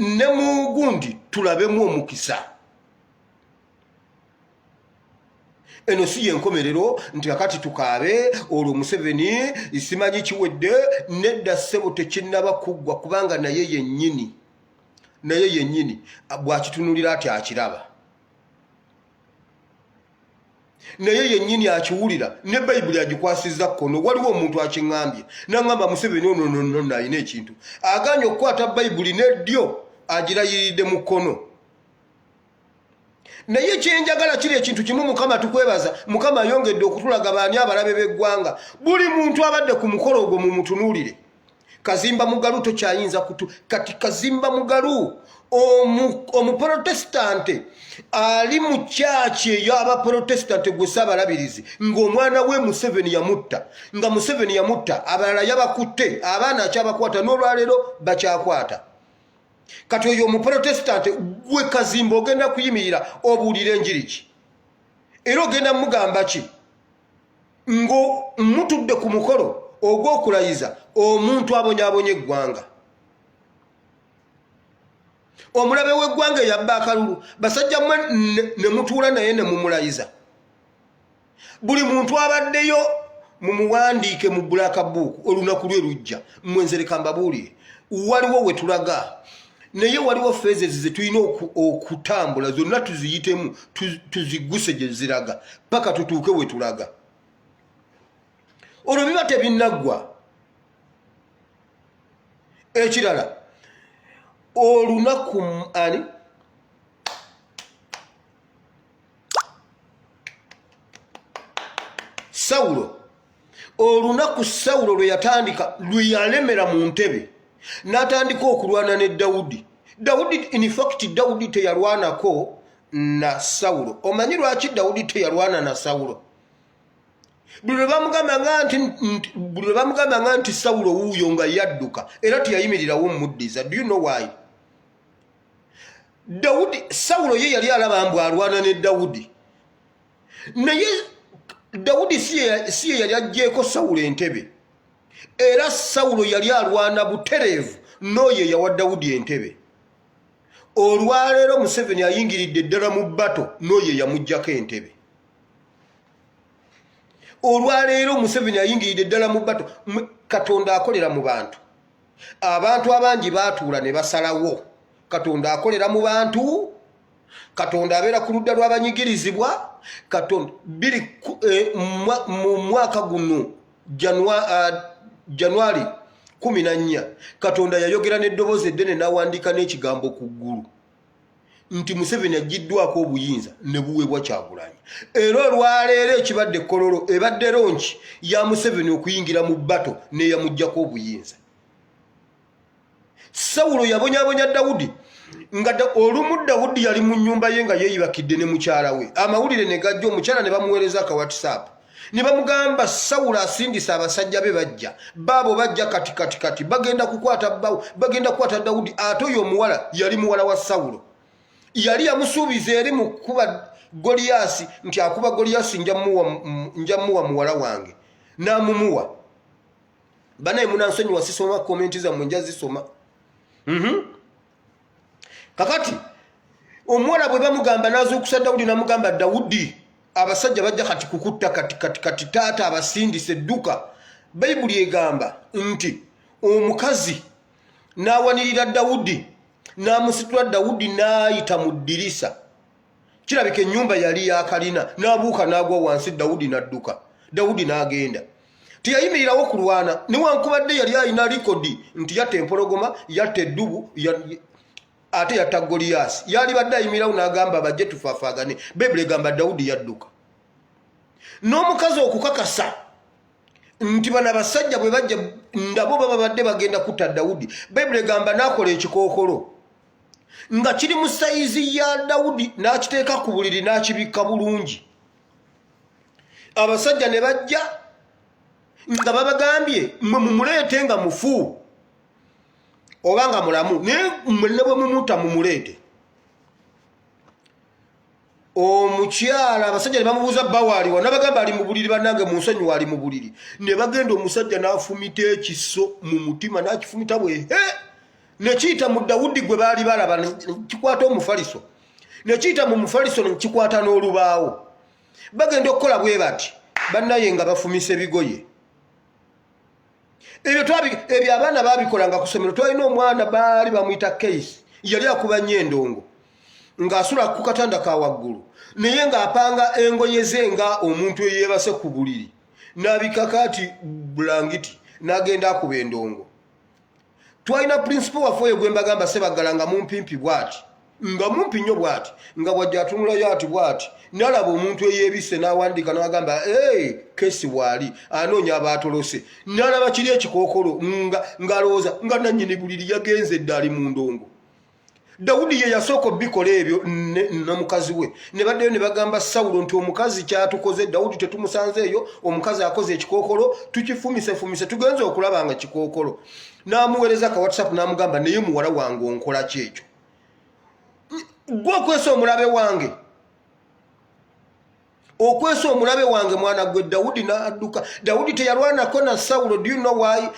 ne mu gundi tulabemu omukisa eno si yenkomerero nti kakati tukaabe olwo Museveni isimanyi kiwedde nedda ssebo tekinnaba kuggwa kubanga naye yennyini bw'akitunulira ati akiraba naye yennyini akiwulira ne bayibuli agikwasizza kkono. Waliwo omuntu akiŋŋambye n'aŋŋamba Museveni ono alina ekintu aganye okukwata bayibuli n'eddyo agirayiridde mu kkono. Naye kyenjagala kiri ekintu kimu Mukama tukwebaza. Mukama ayongedde okutulaga baani abalabe b'eggwanga. Buli muntu abadde ku mukolo ogwo mumutunuulire. Kazimba Mugalu tokyayinza kati Kazimba Mugalu omuprotestante ali mu kyaki eyo abaprotestante gwe Ssaabalabirizi ng'omwana we Museveni yamutta, nga Museveni yamutta abalala yabakutte, abaana akyabakwata n'olwaleero bakyakwata. Kati oyo omuprotestante gwe Kazimba ogenda kuyimirira obuulira enjiri ki? Era ogenda mugamba ki? Ngo mutudde ku mukolo ogw'okulayiza omuntu abonyaabonya eggwanga. Omulabe w'eggwanga yabba akalulu, basajja mmwe ne mutuula naye ne mumulayiza. Buli muntu abaddeyo mumuwandiike mu black book olunaku lwe lujja. Mwenzereka mbabuulire, waliwo we tulaga, naye waliwo phases ze tulina okutambula zonna tuziyitemu, tuziguse gye ziraga paka tutuuke we tulaga. Olwo biba tebinnaggwa. Ekirala, olunaku ani Sawulo, olunaku Sawulo lwe yatandika, lwe yalemera mu ntebe n'atandika okulwana ne Dawudi. In fact Dawudi teyalwanako na Sawulo. Omanyi lwaki Dawudi teyalwana na Sawulo? Buli lwe bamugamba nti Sawulo wuuyo nga yadduka era teyayimirirawo muddiza. Do you know why? Sawulo ye yali alaba mbu alwana ne Dawudi, naye Dawudi si ye yali aggyeeko Sawulo entebe, era Sawulo yali alwana butereevu n'oyo yawa Dawudi entebe. Olwaleero Museveni ayingiridde ddala mu bbato n'oyo yamuggyako entebe. Olwaleero Museveni ayingiridde ddala mu bbato. Katonda akolera mu bantu. Abantu abangi baatuula ne basalawo. Katonda akolera mu bantu. Katonda abeera ku ludda lw'abanyigirizibwa. Katonda mu mwaka guno Januari 14 Katonda yayogera n'eddoboozi eddene n'awandiika n'ekigambo ku ggulu nti Museveni aggiddwako obuyinza ne buweebwa Kyagulanyi. Era olwaleero ekibadde kololo ebadde ronki ya Museveni okuyingira mu bbato n'eyamuggyako obuyinza. Sawulo yabonyaabonya Dawudi nga olumu Dawudi yali mu nnyumba ye nga yeeyibakidde ne mukyala we. Amawulire ne gajja, omukyala ne bamuweereza aka WhatsApp ne bamugamba Sawulo asindisa abasajja be bajja, baabo bajja kati bagenda kukwata Dawudi. Ate oyo omuwala yali muwala wa Sawulo, yali yamusuubiza eri mu kuba Goliyasi nti akuba Goliyasi nja muwa muwala wange, n'amumuwa. Banaye munansonyiwa sisoma komenti zammwe nja zisoma. Kakati omuwala bwe bamugamba n'azuukusa Dawudi n'amugamba Dawudi abasajja bajja kati kukutta kati taata abasindise edduka. Bayibuli egamba nti omukazi n'awanirira Dawudi n'amusitula Dawudi n'ayita mu ddirisa. Kirabika ennyumba yali yakalina, n'abuuka n'agwa wansi, Dawudi n'adduka. Dawudi n'agenda. Teyayimirirawo kulwana newankubadde yali alina likodi nti yatta empologoma, yatta eddubu, ate yatta Goliyasi. Yali badde ayimirirawo n'agamba bajje tufaafagane. Bayibuli egamba Dawudi yadduka. N'omukazi okukakasa nti bano abasajja bwe bajja ndabo baba badde bagenda kutta Dawudi, Bayibuli egamba n'akola ekikookolo nga kiri mu sayizi ya Dawudi n'akiteeka ku buliri n'akibikka bulungi. Abasajja ne bajja nga babagambye mmwe mumuleete nga mufu oba nga mulamu, naye mmwe ne bwe mumuta mumuleete. Omukyala abasajja ne bamubuuza bba waaliwa, n'abagamba ali mu buliri, bannange munsonyi waali mu buliri. Ne bagenda omusajja n'afumita ekiso mu mutima, n'akifumita bwe ne kiyita mu Dawudi gwe baali balaba, kikwata omufaliso, ne kiyita mu mufaliso ne kikwata n'olubaawo. Bagenda okukola bwe bati bannaye nga bafumisa ebigoye. Ebyo abaana babikolanga ku ssomero. Twalina omwana baali bamuyita Case, yali akuba nnyo endongo ng'asula ku katanda ka waggulu naye ng'apanga engoye ze nga omuntu eyeebase ku buliri n'abikakaati bulangiti n'agenda akuba endongo. Twalina principle waffe oyo gwe mbagamba Ssebaggala nga mumpimpi bw'ati nga mumpi nnyo bw'ati nga bw'ajja atunulayo ati bw'ati n'alaba omuntu eyeebise n'awandiika n'agamba kesi waali anoonya abaatolose n'alaba kiri ekikookolo ng'alowooza nga nannyini buliri yagenze dda ali mu ndongo. Dawudi ye yasooka obbikola ebyo n'omukazi we ne baddeyo ne bagamba Sawulo nti omukazi kyatukoze Dawudi tetumusanzeeyo omukazi akoze ekikookolo tukifumise tugenze okulaba nga kikookolo. N'amuweereza ka WhatsApp n'amugamba naye muwala wange onkola ki ekyo gwe okwesa omulabe wange okwesa omulabe wange mwana gwe. Dawudi n'adduka. Dawudi teyalwanako na Sawulo. Do you know why?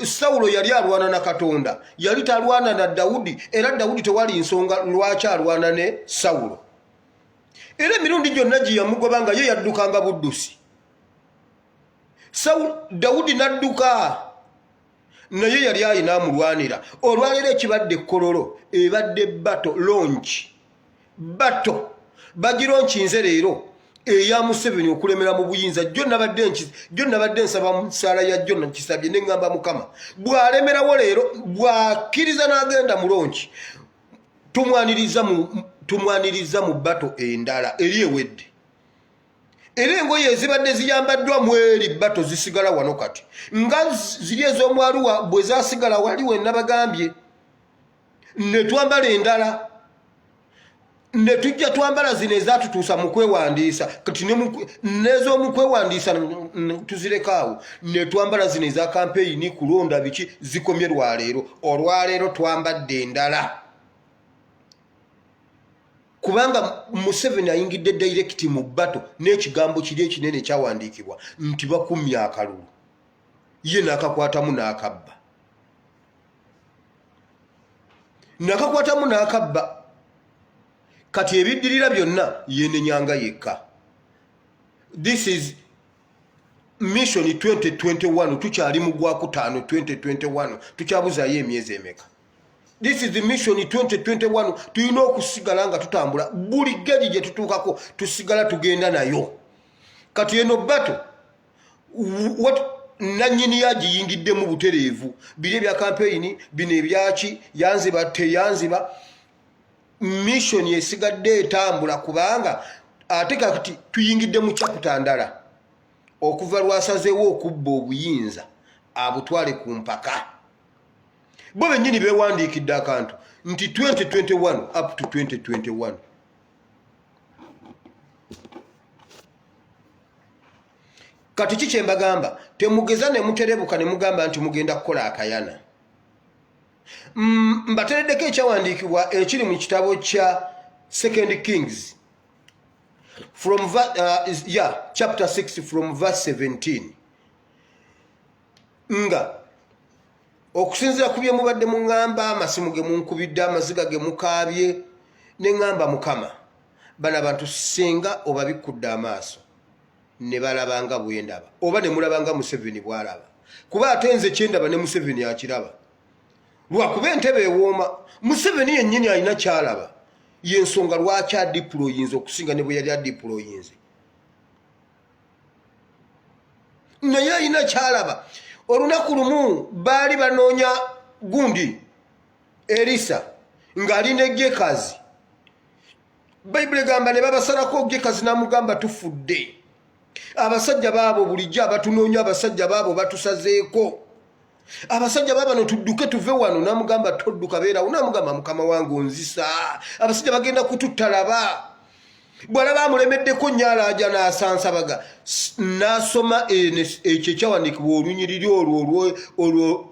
Sawulo yali alwana na Katonda, yali talwana na Dawudi, era Dawudi tewali nsonga lwaki alwana ne Sawulo. Era emirundi gyonna gye yamugobanga ye yaddukanga buddusi. Dawudi n'adduka naye yali alina amulwanira. Olwaleero ekibadde kololo ebadde bato launch bato bagironkinze leero eya Museveni okulemera mu buyinza. Jjo nabadde nsaba mu ssaala ya jjo nakisabye ne ngamba Mukama bw'alemerawo leero bw'akkiriza n'agenda mu lonki tumwaniriza mu bato endala eri ewedde. Era engoye ezibadde ziyambaddwa mu eri bato zisigala wano kati nga ziri ez'omwaluwa bwe zasigala wali we nabagambye ne twambala endala ne tujja twambala zino ezatutuusa mu kwewandiisa kati n'ez'omukwewandiisa tuzirekaawo ne twambala zino eza kampeyini kulonda biki zikomye lwaleero. Olwaleero twambadde endala kubanga Museveni ayingidde direct mu bato n'ekigambo kiri ekinene kyawandiikibwa nti bakumya akalulu ye n'akakwatamu n'akabba kati ebiddirira byonna yenenyanga yekka. This is mission 2021 tukyali mu gwakutaano 2021 tukyabuzaayo emyezi emeka. This is the mission 2021 tulina okusigala nga tutambula buli geri gye tutuukako tusigala tugenda nayo. Kati eno bato nannyini yagiyingiddemu butereevu biri ebya kampeyini bino ebyaki yanziba teyanziba mission esigadde etambula kubanga ate kati tuyingidde mu chapter ndala okuva lwasazeewo okubba obuyinza abutwale ku mpaka. Bo bennyini beewandiikidde akantu nti 2021 up to 2021. Kati kiki mbagamba temugeza ne muterebuka ne mugamba nti mugenda kukola akayana. Mbatereddeko ekyawandiikibwa ekiri mu kitabo kya 2 Kings from chapter 6 from verse 17 nga okusinzira ku bye mubadde muŋŋamba amasimu ge munkubidde amaziga ge mukaabye ne ŋŋamba Mukama bano abantu singa obabikudde amaaso ne balabanga bwe ndaba oba ne mulabanga Museveni bw'alaba kuba ate nze kyendaba ne Museveni akiraba lwakuba entebe ewooma. Museveni yennyini alina kyalaba yensonga lwaki adiployinze okusinga ne bwe yali adiployinze naye alina kyalaba. Olunaku lumu baali banoonya gundi Elisa ng'alina Gekazi. Bayibuli egamba ne babasalako Gekazi n'amugamba tufudde. Abasajja baabo bulijjo abatunoonya abasajja baabo batusazeeko. Abasajja babano tudduke tuve wano n'amugamba todduka beerawo n'amugamba Mukama wange onzisa abasajja bagenda kututtalaba. Bw'alaba amulemeddeko nnyalaaja n'asansabaga n'asoma ekyo ekyawandiikibwa olunyiriri olwo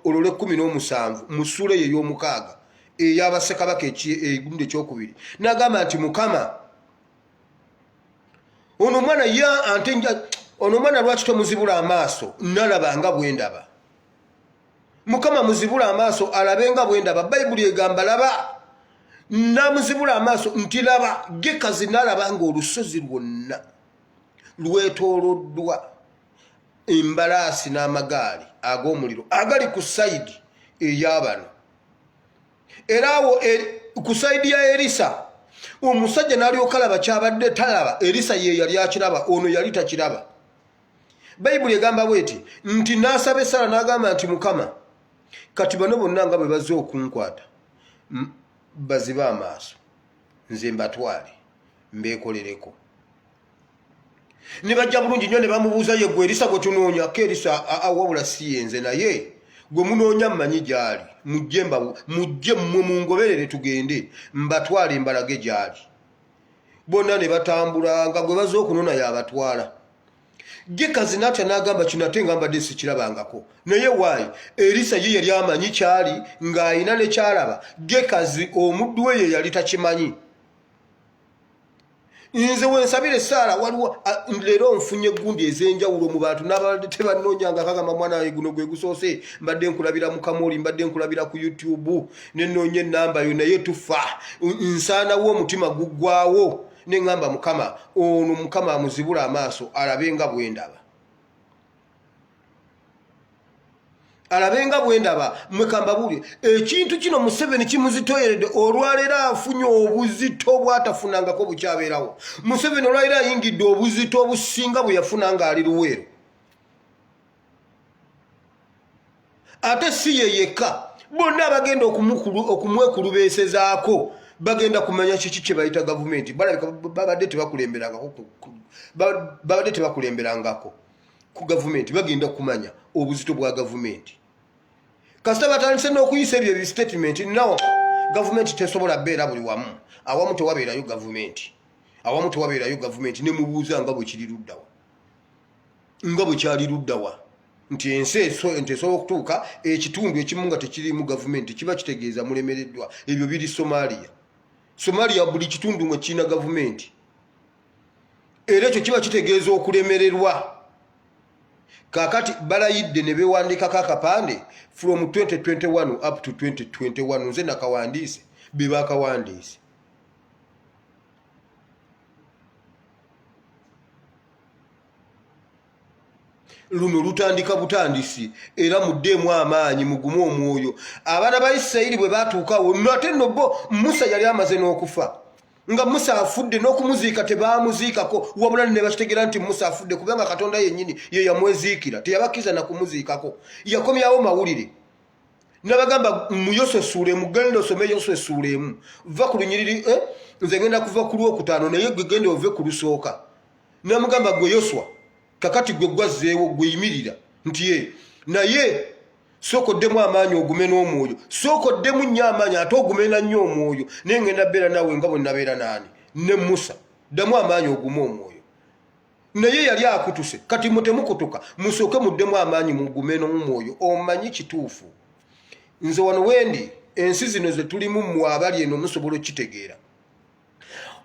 lw'17 mu ssuula ye ey'omukaaga ey'Abassekabaka egundi ekyokubiri n'agamba nti Mukama ono omwana lwaki tomuzibula amaaso nalaba nga bwe ndaba. Mukama muzibula amaaso alabe nga bwe ndaba. Bayibuli egamba laba namuzibula amaaso nti laba Gekazi nalaba nga olusozi lwonna lwetooloddwa embalaasi n'amagaali ag'omuliro agali ku sayidi ey'abano. Era awo ku sayidi ya Elisa omusajja n'alyoka alaba kyabadde talaba. Erisa ye yali akiraba, ono yali takiraba. Bayibuli egamba bweti nti n'asaba Sara n'agamba nti Mukama kati bano bonna nga bwe bazze okunkwata baziba amaaso nze mbatwale mbeekolereko. Ne bajja bulungi nnyo ne bamubuuza ye gwe Erisa gwe tunoonya ko Erisa wabula si yenze naye gwe munoonya mmanyi gy'ali mujje mmwe mungoberere tugende mbatwale mbalage gy'ali. Bonna ne batambula nga gwe bazze okunona y'abatwala. Gekazi n'atya n'agamba kino ate nga mbadde sikirabangako. Naye waayi Erisa ye yali amanyi kyali ng'ayina ne kyalaba. Gekazi omuddu we ye yali takimanyi. Nze wensabire Sara waliwo leero nfunye gundi ez'enjawulo mu bantu n'abadde tebanoonyanga kagamba mwana we guno gwe gusoose mbadde nkulabira mu Kamoli mbadde nkulabira ku YouTube ne nnoonya ennamba yo naye tufa nsaanawo omutima guggwawo. Ne ngamba Mukama ono Mukama amuzibula amaaso alabe nga bwendaba. Alabe nga bwendaba mwekamba buli ekintu kino Museveni kimuzitoyeredde olwaleero afunye obuzito bwatafunangako bukyabeerawo. Museveni olwaleero ayingidde obuzito obusinga bwe yafuna ng'ali Luweero. Ate si ye yekka bonna abagenda okumwekulubeesezaako bagenda kumanya kiki kye bayita gavumenti. Balabika babadde tebakulemberangako ku gavumenti bagenda kumanya obuzito bwa gavumenti. Kasita batandise n'okuyisa ebyo statement nawo gavumenti tesobola beera buli wamu. Awamu tewabeerayo gavumenti. Awamu tewabeerayo gavumenti ne mubuuza nga bwe kiri luddawa. Nga bwe kyali luddawa. Nti ensi esobola okutuuka ekitundu ekimu nga tekirimu gavumenti kiba kitegeeza mulemereddwa. Ebyo biri Somalia. Somalia buli kitundu mwe kirina gavumenti. Era ekyo kiba kitegeeza okulemererwa. Kakati balayidde ne beewandiikako akapande from 2021 up to 2021 nze nakawandiise be baakawandiise. Luno lutandika butandisi era muddeemu amaanyi mugumu omwoyo. Abaana ba Isirayiri bwe baatuukawo nate nno bo Musa yali amaze n'okufa. Nga Musa afudde n'okumuziika tebaamuziikako wabula ne bakitegeera nti Musa afudde kubanga Katonda yennyini ye yamweziikira teyabakkiriza na kumuziikako. Yakomyawo mawulire n'abagamba mu Yoswa essuula emu genda osome Yoswa essuula emu va ku lunyiriri nze ngenda kuva ku Lwokutaano naye gwe genda ove ku lusooka. N'amugamba gwe Yoswa kakati gwe gwazzeewo gwe yimirira nti ye naye sookoddemu amaanyi ogume n'omwoyo sookoddemu nnyo amaanyi ate ogumena nnyo omwoyo naye ngenda beera naawe nga bwe nabeera naani ne Musa ddamu amaanyi ogume omwoyo. Naye yali akutuse kati mutemukutuka musooke muddemu amaanyi mugume n'omwoyo omanyi kituufu. Nze wano wendi ensi zino ze tulimu mmwe abali eno musobola okitegeera.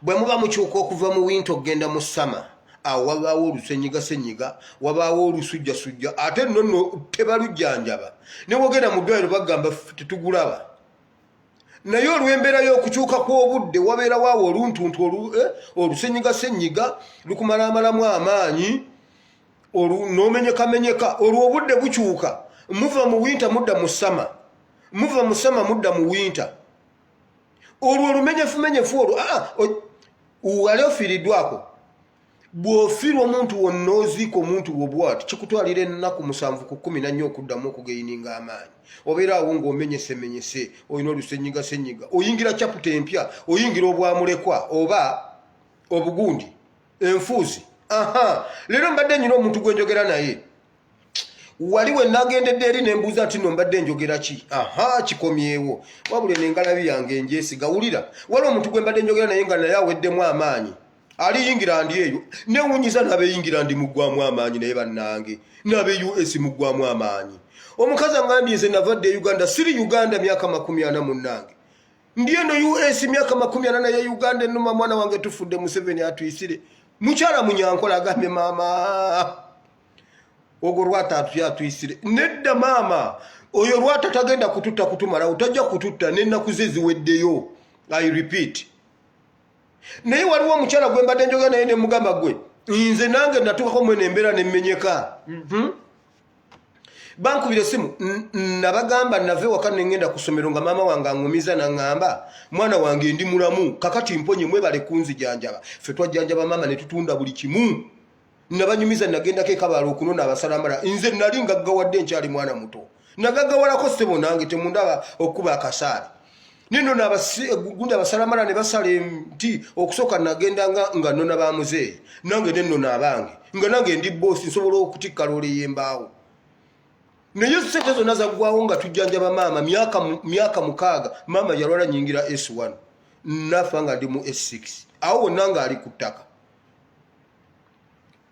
Bwe muba mukyuka okuva mu winta okgenda mu sama awo wabaawo olusenyiga wabaawo olusujjasujja ate nno tebalujjanjaba. Ne bwogenda mu ddwaliro bagamba tetugulaba. Naye olw'embeera y'okukyuka kw'obudde wabeerawo awo oluntuntu olusenyiga lukumalaamalamu amaanyi n'omenyekamenyeka. Olwo obudde bukyuka muva mu winta mudda mu sama muva mu sama mudda mu winta. Olwo olumenyefumenyefu olwo wali ofiiriddwako. Bw'ofiirwa omuntu wonna oziika omuntu bw'obwati kikutwalira ennaku 7 ku 14 okuddamu okugeyininga amaanyi. Obeera awo ng'omenyesemenyese olina olusenyiga oyingira chapter empya oyingira obwamulekwa oba obugundi enfuuzi. Leero mbadde nyina omuntu gwe njogera naye wali we nagendedde eri ne mbuuza nti nno mbadde njogera ki kikomyewo wabula n'engalabi yange enjeesiga wulira wali omuntu gwe mbadde njogera naye nga naye aweddemu amaanyi ali England eyo newunyiza n'abeyingira ndi muggwamu amaanyi naye bannange n'abe US muggwamu amaanyi. Omukazi angambye nze navadde Uganda siri Uganda myaka 40 munnange ndi eno US myaka 40 naye Uganda ennuma mwana wange tufudde Museveni atuyisire. Mukyala Munyankola agambye maama ogwo Lwata atuyisire. Nedda maama oyo Lwata tagenda kututta kutumala otajja kututta n'ennaku ze ziweddeyo. I repeat. Naye waliwo omukyala gwe mbadde njogera naye ne mugamba gwe nze nange natukako mwene embeera nemmenyeka. bankubira simu nabagamba nave waka ngenda kusomero nga mama wange angumiza nangamba mwana wange ndi mulamu kakati mponye mwebale kunzijanjaba ffe twajjanjaba mama ne tutunda buli kimu nabanyumiza nagenda ke kabalo kunona abasalamala nze nali ngaggawadde nkyali mwana muto nagaggawalako ssebo nange temundaba okuba akasaali nino gundi abasalamala ne basale nti okusoka nagenda nga nona bamuzeeyi nange nenona abange nga nange ndi bosi nsobola okutikka loole yembaawo naye ssente zonna zaggwawo nga tujjanjaba maama myaka 6 maama yalwala nyingira S1 nafa nga ndi mu S6 awo wonna nga ali ku ttaka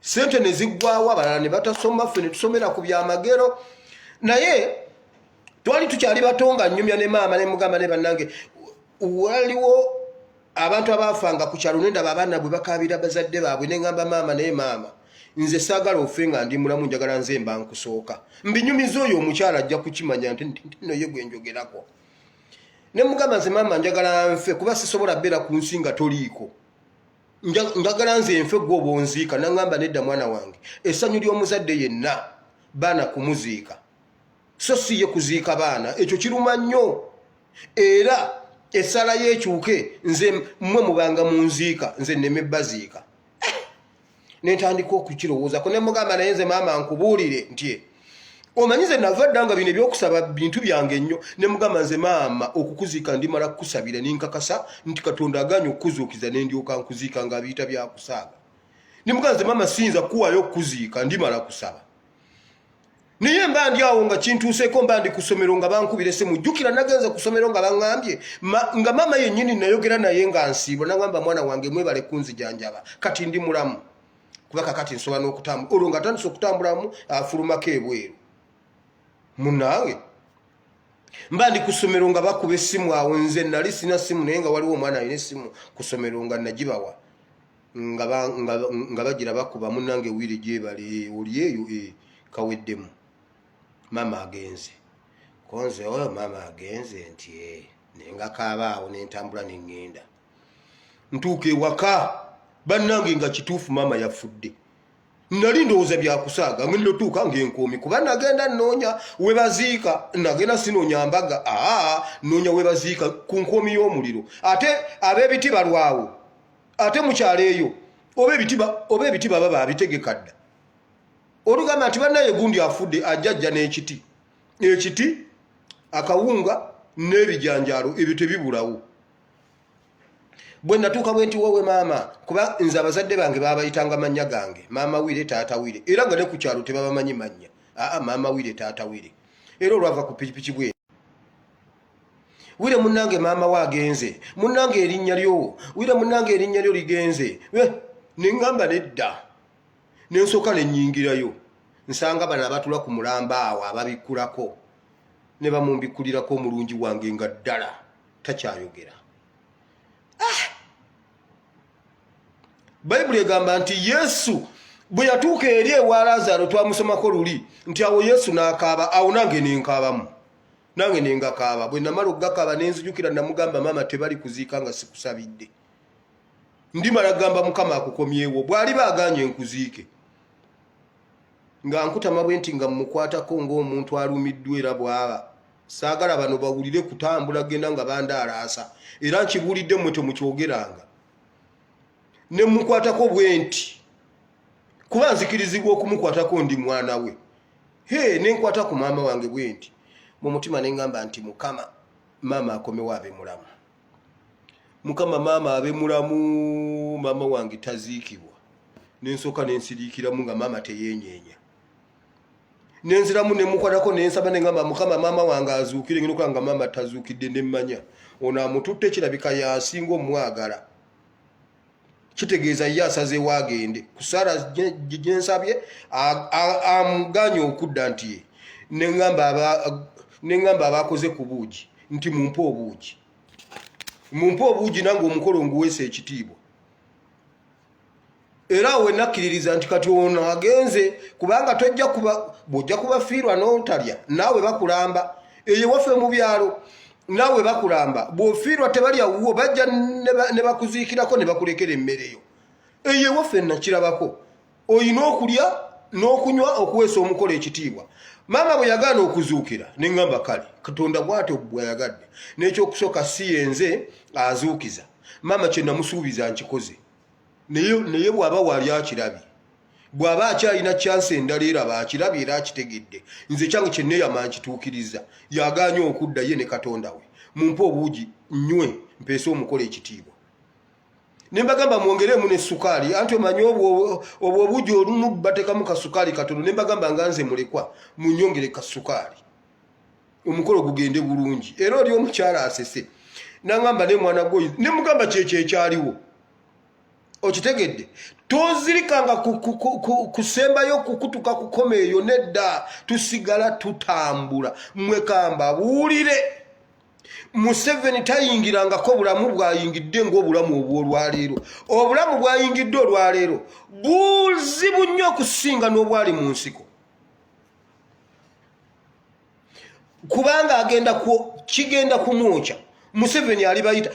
ssente ne ziggwawo abalala ne batasoma ffe ne tusomera ku byamagero naye twali tukyali batonga nnyumya ne maama ne mugamba ne bannange waliwo abantu abaafanga ku kyalo nendaba abaana bwe bakaabira bazadde baabwe ne ngamba maama naye maama nze saagala ofe nga ndi mulamu njagala nze mba nkusooka mbinyumiza oyo omukyala ajja kukimanya nti nno ye gwe njogerako ne mugamba nze maama njagala nfe kuba sisobola bbeera ku nsi nga toliiko njagala nze nfe gwe oba onziika nangamba nedda mwana wange essanyu ly'omuzadde yenna baana kumuziika so si ye kuziika baana ekyo kiruma nnyo era essala yeekyuke nze mmwe mubanga munziika nze nneme baziika nentandika okukirowoozako ne mugamba naye nze maama nkubuulire nti omanyize nava dda nga bino ebyokusaba bintu byange nnyo ne mugamba nze maama okukuziika ndimala kukusabira ninkakasa nti katonda aganya okukuzuukiza ne ndyoka nkuziika nga biyita byakusaaga ne mugamba nze maama siyinza kuwaayo okukuziika ndimala kusaba naye mba ndi awo nga kintuuseeko mba ndi ku ssomero nga bankubira essimu jjukira nagenze ku ssomero nga baŋŋambye nga maama yennyini nayogera naye nga nsiibwa nagamba mwana wange mwebale kunzijanjaba kati ndi mulamu kuba kakati nsobola n'okutambula olwo nga tandise okutambulamu afulumako ebweru munnange mba ndi ku ssomero nga bakuba essimu awo nze nali sina ssimu naye nga waliwo omwana alina essimu ku ssomero nga nagibawa nga bagira bakuba munnange wiire gyebale oli eyo kaweddemu maama agenze konze oyo maama agenze nti nenga kaabaawo nentambula neŋŋenda ntuuka ewaka bannange nga kituufu maama yafudde nali ndowooza byakusaaga ngenda otuuka ng'enkoomi kuba nagenda nnoonya we baziika nagenda sinoonya mbaga nnoonya we baziika ku nkoomi y'omuliro ate ab'ebiti balwawo ate mukyalo eyo oba ebiti baba babitegeka dda olugamba nti bannaye gundi afudde ajjajja n'ekiti akawunga n'ebijanjaalo ebyo tebibulawo bwe natuuka bwe nti wowe maama kuba nze abazadde bange babayitanga mannya gange maama wire taata wire era nga ne ku kyalo tebabamanyi mannya maama wire taata wire era olwava ku pikipiki bwe wire munnange maama we agenze munnange erinnya lyo wire munnange erinnya lyo ligenze neŋŋamba nedda nensooka nennyingirayo nsanga bano abatula ku mulamba awo ababikkulako ne bamumbikkulirako omulungi wange nga ddala takyayogera bayibuli egamba nti yesu bwe yatuuka eri ewa Laazaalo twamusomako luli nti awo yesu n'akaaba awo nange nenkaabamu nange nengakaaba bwe namala okugakaaba nenzijukira namugamba maama tebali kuziika nga sikusabidde ndimala gamba mukama akukomyewo bw'ali baaganye nkuziike nga nkutama bwe nti nga mmukwatako ng'omuntu alumiddwa era bw'aba saagala bano bawulire kutambula genda nga bandaalaasa era nkibuulidde mmwe temukyogeranga ne mmukwatako bwe nti kuba nzikirizibwa okumukwatako ndi mwana we nenkwata ku maama wange bwe nti mu mutima neŋŋamba nti mukama maama akomewo abe mulamu mukama maama abe mulamu maama wange taziikibwa nensooka nensiriikiramu nga maama teyeenyeenya nenziramu nemukwatako nensaba neŋŋamba mukama maama wange azuukire ngenda okuba nga maama tazuukidde nemmanya ono amututte kirabika yasinga omwagala kitegeeza ye asazeewo agende ku Saara gyensabye amuganye okudda nti ye neŋŋamba abakoze ku buugi nti mumpe obuugi nange omukolo nguweesa ekitiibwa era awe nakkiririza nti kati ono agenze kubanga bw'ojja kubafiirwa n'otalya naawe bakulamba eyo waffe mu byalo naawe bakulamba bw'ofiirwa tebalya wuwo bajja ne bakuziikirako ne bakulekera emmereyo eyo waffe nakirabako oyina okulya n'okunywa okuweesa omukolo ekitiibwa Mama bwe yagaana okuzuukira ne ngamba kale Katonda bw'atyo bwe yagadde n'ekyokusooka si yenze azuukiza mama kye namusuubiza nkikoze naye bw'aba wali akirabye bw'aba akyalina chance endala era akirabye era akitegedde nze kyange kye neeyama nkituukiriza yagaanye okudda ye ne Katonda we mumpe obuugi nnywe mpeese omukola ekitiibwa ne mbagamba mwongeremu ne sukaali anti omanyi obwo obuugi olumu bateekamu kasukaali katono ne mbagamba nga nze mulekwa munyongere kasukaali omukolo gugende bulungi era oli omukyala asese nangamba ne mwana gwe ne mugamba kyekyo ekyaliwo okitegedde tozirikanga kusembayo kukutuka kukoma eyo nedda tusigala tutambula mwekamba buulire Museveni tayingirangako bulamu bwayingidde ng'obulamu obw'olwaleero obulamu bwayingidde olwaleero buzibu nnyo okusinga n'obwali mu nsiko kubanga kigenda kumwokya Museveni alibayita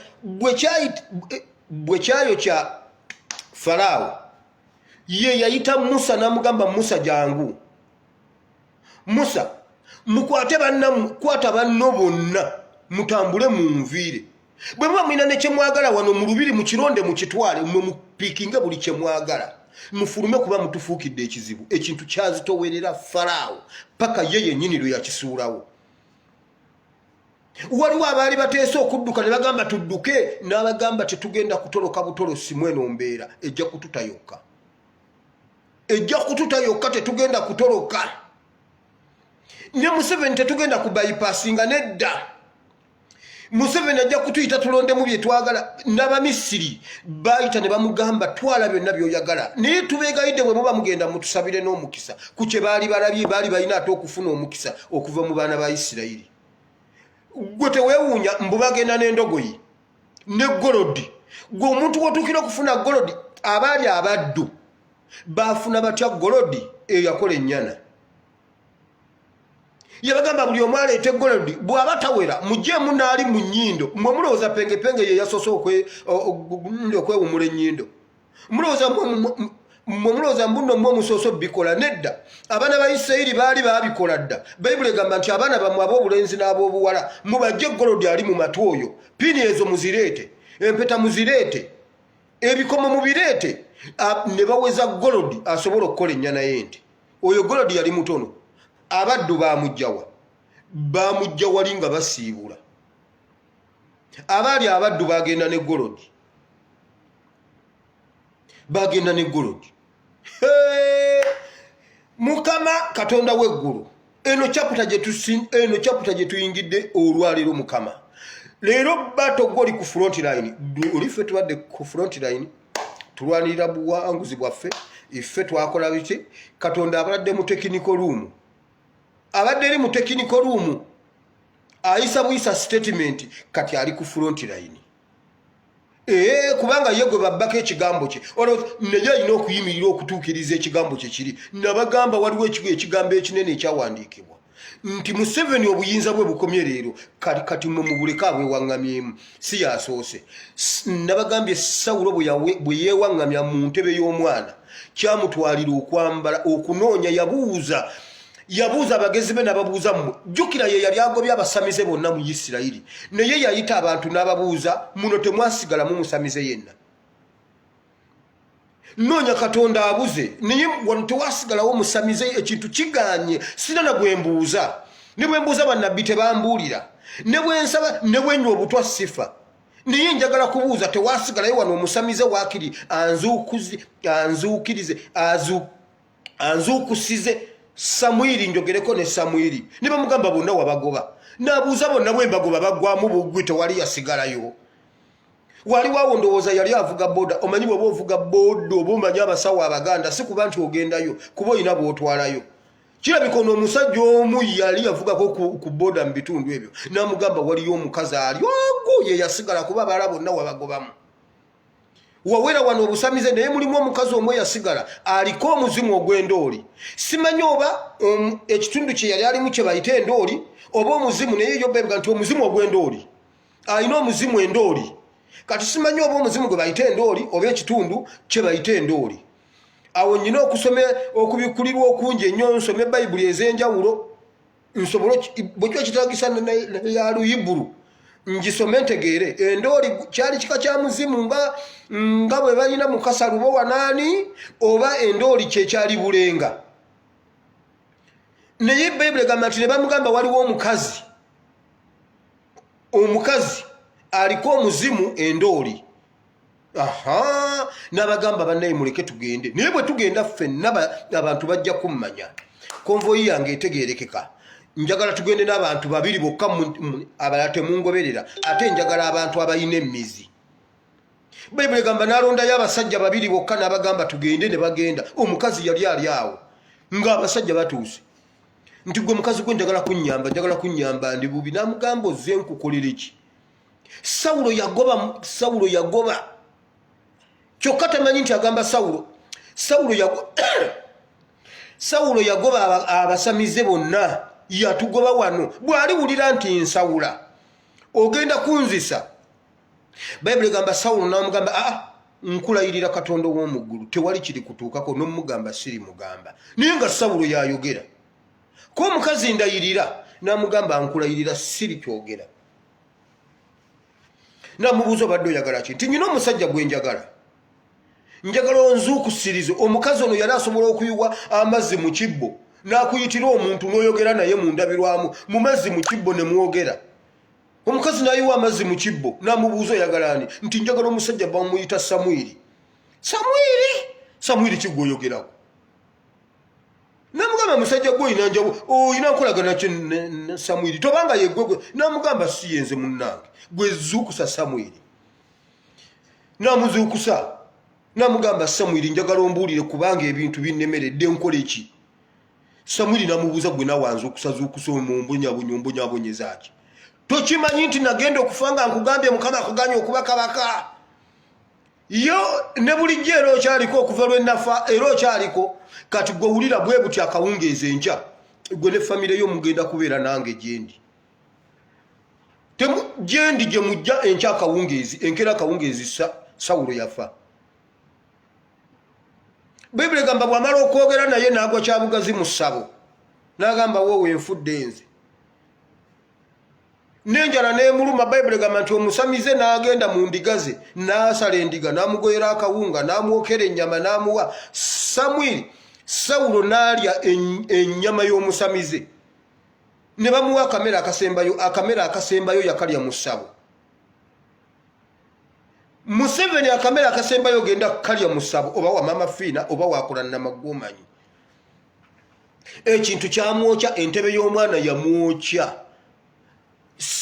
bwe kyayokya Farao ye yayita Musa namugamba Musa jangu Musa mukwate kwata banno bonna mutambule mu nviire bwe muba mulina ne kyemwagala wano mu lubiri mu kironde mu kitwale mwe mupiikinge buli kyemwagala mufulume kuba mutufuukidde ekizibu ekintu kyazitowerera Farao paka ye yennyini lwe yakisuulawo waliwo abaali bateese okudduka ne bagamba tudduke n'abagamba tetugenda kutoloka butolo simweno mbeera ejja kututayokka tetugenda kutoloka ne Museveni tetugenda kubayipasinga nedda Museveni ajja kutuyita tulonde mu bye twagala n'Abamisiri bayita ne bamugamba twala byonna byoyagala naye tubeegayidde bwe muba mugenda mutusabire n'omukisa ku kye baali balabye baali balina ate okufuna omukisa okuva mu baana ba Isirayiri gwe teweewuunya mbu bagenda n'endogoyi ne golodi gwe omuntu w'otuukira okufuna golodi abaali abaddu baafuna batya golodi eyakola ennyana yabagamba buli omu aleete golodi bw'aba tawera mugyeemu n'ali mu nnyindo mmwe mulowooza pengepenge ye yasoose okwewumula ennyindo mulowooza mbuno mmwe omusooso bikola nedda abaana ba Isirayiri baali baabikola dda bayibuli egamba nti abaana bammwe ab'obulenzi n'ab'obuwala mubajje golodi ali mu matu oyo pini ezo muzireete empeta muzireete ebikomo mubireete ne baweza golodi asobola okukola ennyana y'ente oyo golodi yali mutono abaddu bamujja wali nga basiibula abaali abaddu bagenda ne golodi Mukama Katonda w'eggulu eno chapter gye tuyingidde olwaleero Mukama leero bato goli ku front line olife tubadde ku front line tulwanirira buwanguzi bwaffe iffe twakola biki Katonda abadde mu technical room abadde eri mu technical room ayisa buyisa statement kati ali ku front line kubanga yegwe babbako ekigambo kye naye alina okuyimirira okutuukiriza ekigambo kye kiri nabagamba waliwo ekigambo ekinene ekyawandiikibwa nti Museveni obuyinza bwe bukomye leero kati mwe mubuleka abwewaŋŋamyemu si yasoose nabagambye Sawulo bwe yeewaŋŋamya mu ntebe y'omwana kyamutwalira okwambala okunoonya yabuuza abagezi be n'ababuuza mmwe jjukira ye yali agobye abasamize bonna mu Isirayiri naye yayita abantu n'ababuuza muno temwasigalamu musamize yenna noonya Katonda abuze naye wano tewasigalawo musamize ekintu kiganye sina na bwe mbuuza ne bwe mbuuza bannabbi tebambuulira ne bwe nsaba ne bwe nywa obutwa sifa naye njagala kubuuza tewasigalayo wano omusamize waakiri anzuukusize Samwiri njogereko ne Samwiri ne bamugamba bonna wabagoba n'abuuza bonna bwe mbagoba bagwamu bugwi tewali yasigalayo wali wawo ndowooza yali avuga boda omanyi bw'oba ovuga boda oba omanyi abasawo Abaganda si kuba nti ogendayo kuba olina bw'otwalayo kirabika ono omusajja omu yali yavugako ku boda mu bitundu ebyo n'amugamba waliyo omukazi ali ogu ye yasigala kuba abalala bonna wabagobamu wawera wano obusamize naye mulimu omukazi omwe yasigala aliko omuzimu ogw'endooli simanyi oba ekitundu kye yali alimu kye bayita endooli oba omuzimu naye yo bebuga nti omuzimu ogw'endooli alina omuzimu endooli kati simanyi oba omuzimu gwe bayita endooli oba ekitundu kye bayita endooli awo nnyina okubikulirwa okungi ennyo nsome bayibuli ez'enjawulo nsobolo bw'ekyo kitagisa ya Luyibulu ngisome ntegeere endooli kyali kika kya muzimu nga bwe balina Mukasa Lubo wanaani oba endooli kyekyali Bulenga. Naye Bayibuli egamba nti ne bamugamba waliwo omukazi aliko omuzimu endooli. N'abagamba bannaye muleke tugende. Naye bwe tugenda ffenna abantu bajja kummanya. Konvoyi yange etegeerekeka. Njagala tugende n'abantu babiri bokka abalala temungoberera ate njagala abantu abayina emmizi. Bayibuli egamba n'alondayo abasajja babiri bokka n'abagamba tugende ne bagenda. Omukazi yali ali awo ng'abasajja batuuse nti gwe mukazi gwe njagala kunnyamba ndi bubi. N'amugamba ozze nkukolere ki? Sawulo yagoba kyokka tamanyi nti agamba Sawulo yagoba abasamize bonna yatugoba wano. Bw'aliwulira nti nsawula ogenda kunzisa. Bayibuli egamba Sawulo n'amugamba nkulayirira Katonda w'omu ggulu tewali kiri kutuukako. N'omugamba siri mugamba. Naye nga Sawulo yayogera ko omukazi ndayirira n'amugamba nkulayirira siri kyogera. N'amubuuza obadde oyagala ki? Nti nyina omusajja gwe njagala onzuukusirize. Omukazi ono yali asobola okuyiwa amazzi mu kibbo n'akuyitira omuntu n'oyogera naye mu ndabirwamu mu mazzi mu kibbo ne mwogera. Omukazi n'ayiwa amazzi mu kibbo n'amubuuza oyagala ani? Nti njagala omusajja bamuyita Samwiri. Samwiri ki gw'oyogerako? N'amugamba musajja gw'olina njawulo oyina nkolagana ki ne Samwiri? Tobanga ye gwe. N'amugamba si yenze munnange gwe zuukusa Samwiri. N'amuzuukusa n'amugamba Samwiri njagala ombuulire kubanga ebintu binnemeredde nkole ki? Samwiri n'amubuuza gwe nawe anzuukusa ombonyabonyeza ki? Tokimanyi nti nagenda okufa nga nkugambye Mukama akuganye okuba kabaka? Yo ne bulijjo era okyaliko okuva lwe nafa era okyaliko. Kati gwe wulira bwe buti akawungeezi enkya gwe ne famire yo mugenda kubeera nange gyendi. Gyendi gye mujja enkya akawungeezi enkera akawungeezi Sawulo yafa. Bayibuli egamba bw'amala okwogera naye n'agwa kyabugazi mu ssabo n'agamba woowe enfudde nze. N'enjala n'emuluma. Bayibuli egamba nti omusamize n'agenda mu ndiga ze n'asala endiga n'amugoyera akawunga n'amwokera ennyama n'amuwa. Sawulo n'alya ennyama y'omusamize ne bamuwa akamera akasembayo yakalya mu ssabo. Museveni akamera akasembayo genda kalya mu ssabo oba wa mama Fiina oba wakola Namagwomanyi. Ekintu kyamwokya entebe y'omwana yamwokya.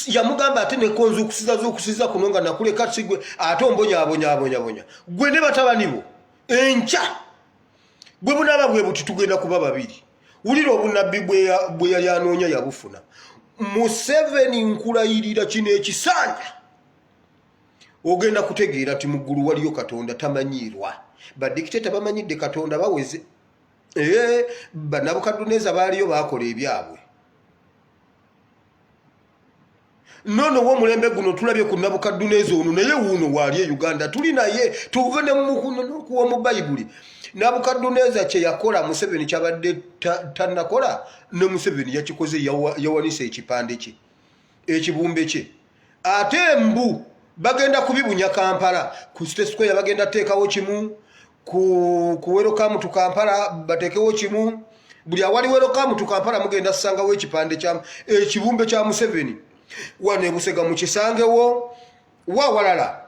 Yamugamba ate nekonzuukusiza kuno nga nakuleka sigwe ate ombonyabonyabonya gwe ne batabani bo enkya bwe bunaaba bwe buti tugenda kuba babiri. Wulira obunabbi bwe yali anoonya yabufuna. Museveni nkulayirira kino ekisanja ogenda kutegeera ti mu ggulu waliyo Katonda tamanyiirwa. Badikiteta bamanyidde Katonda baweze. Nabukadduneeza baaliyo baakola ebyabwe. Nono w'omulembe guno tulabye ku Nabukadduneeza ono naye wuuno waali e Uganda tuli naye tuve ne mu Bayibuli. Nabukadduneeza kye yakola Museveni kyabadde tannakola ne Museveni yakikoze yawanisa ekipande kye ekibumbe kye. Ate embu bagenda kubibunya Kampala ku State Square bagenda teekawo kimu ku Welcome to Kampala bateekewo kimu. Buli awali Welcome to Kampala mugenda sangawo ekipande ekibumbe kya Museveni. Wano e Busega mukisangewo walala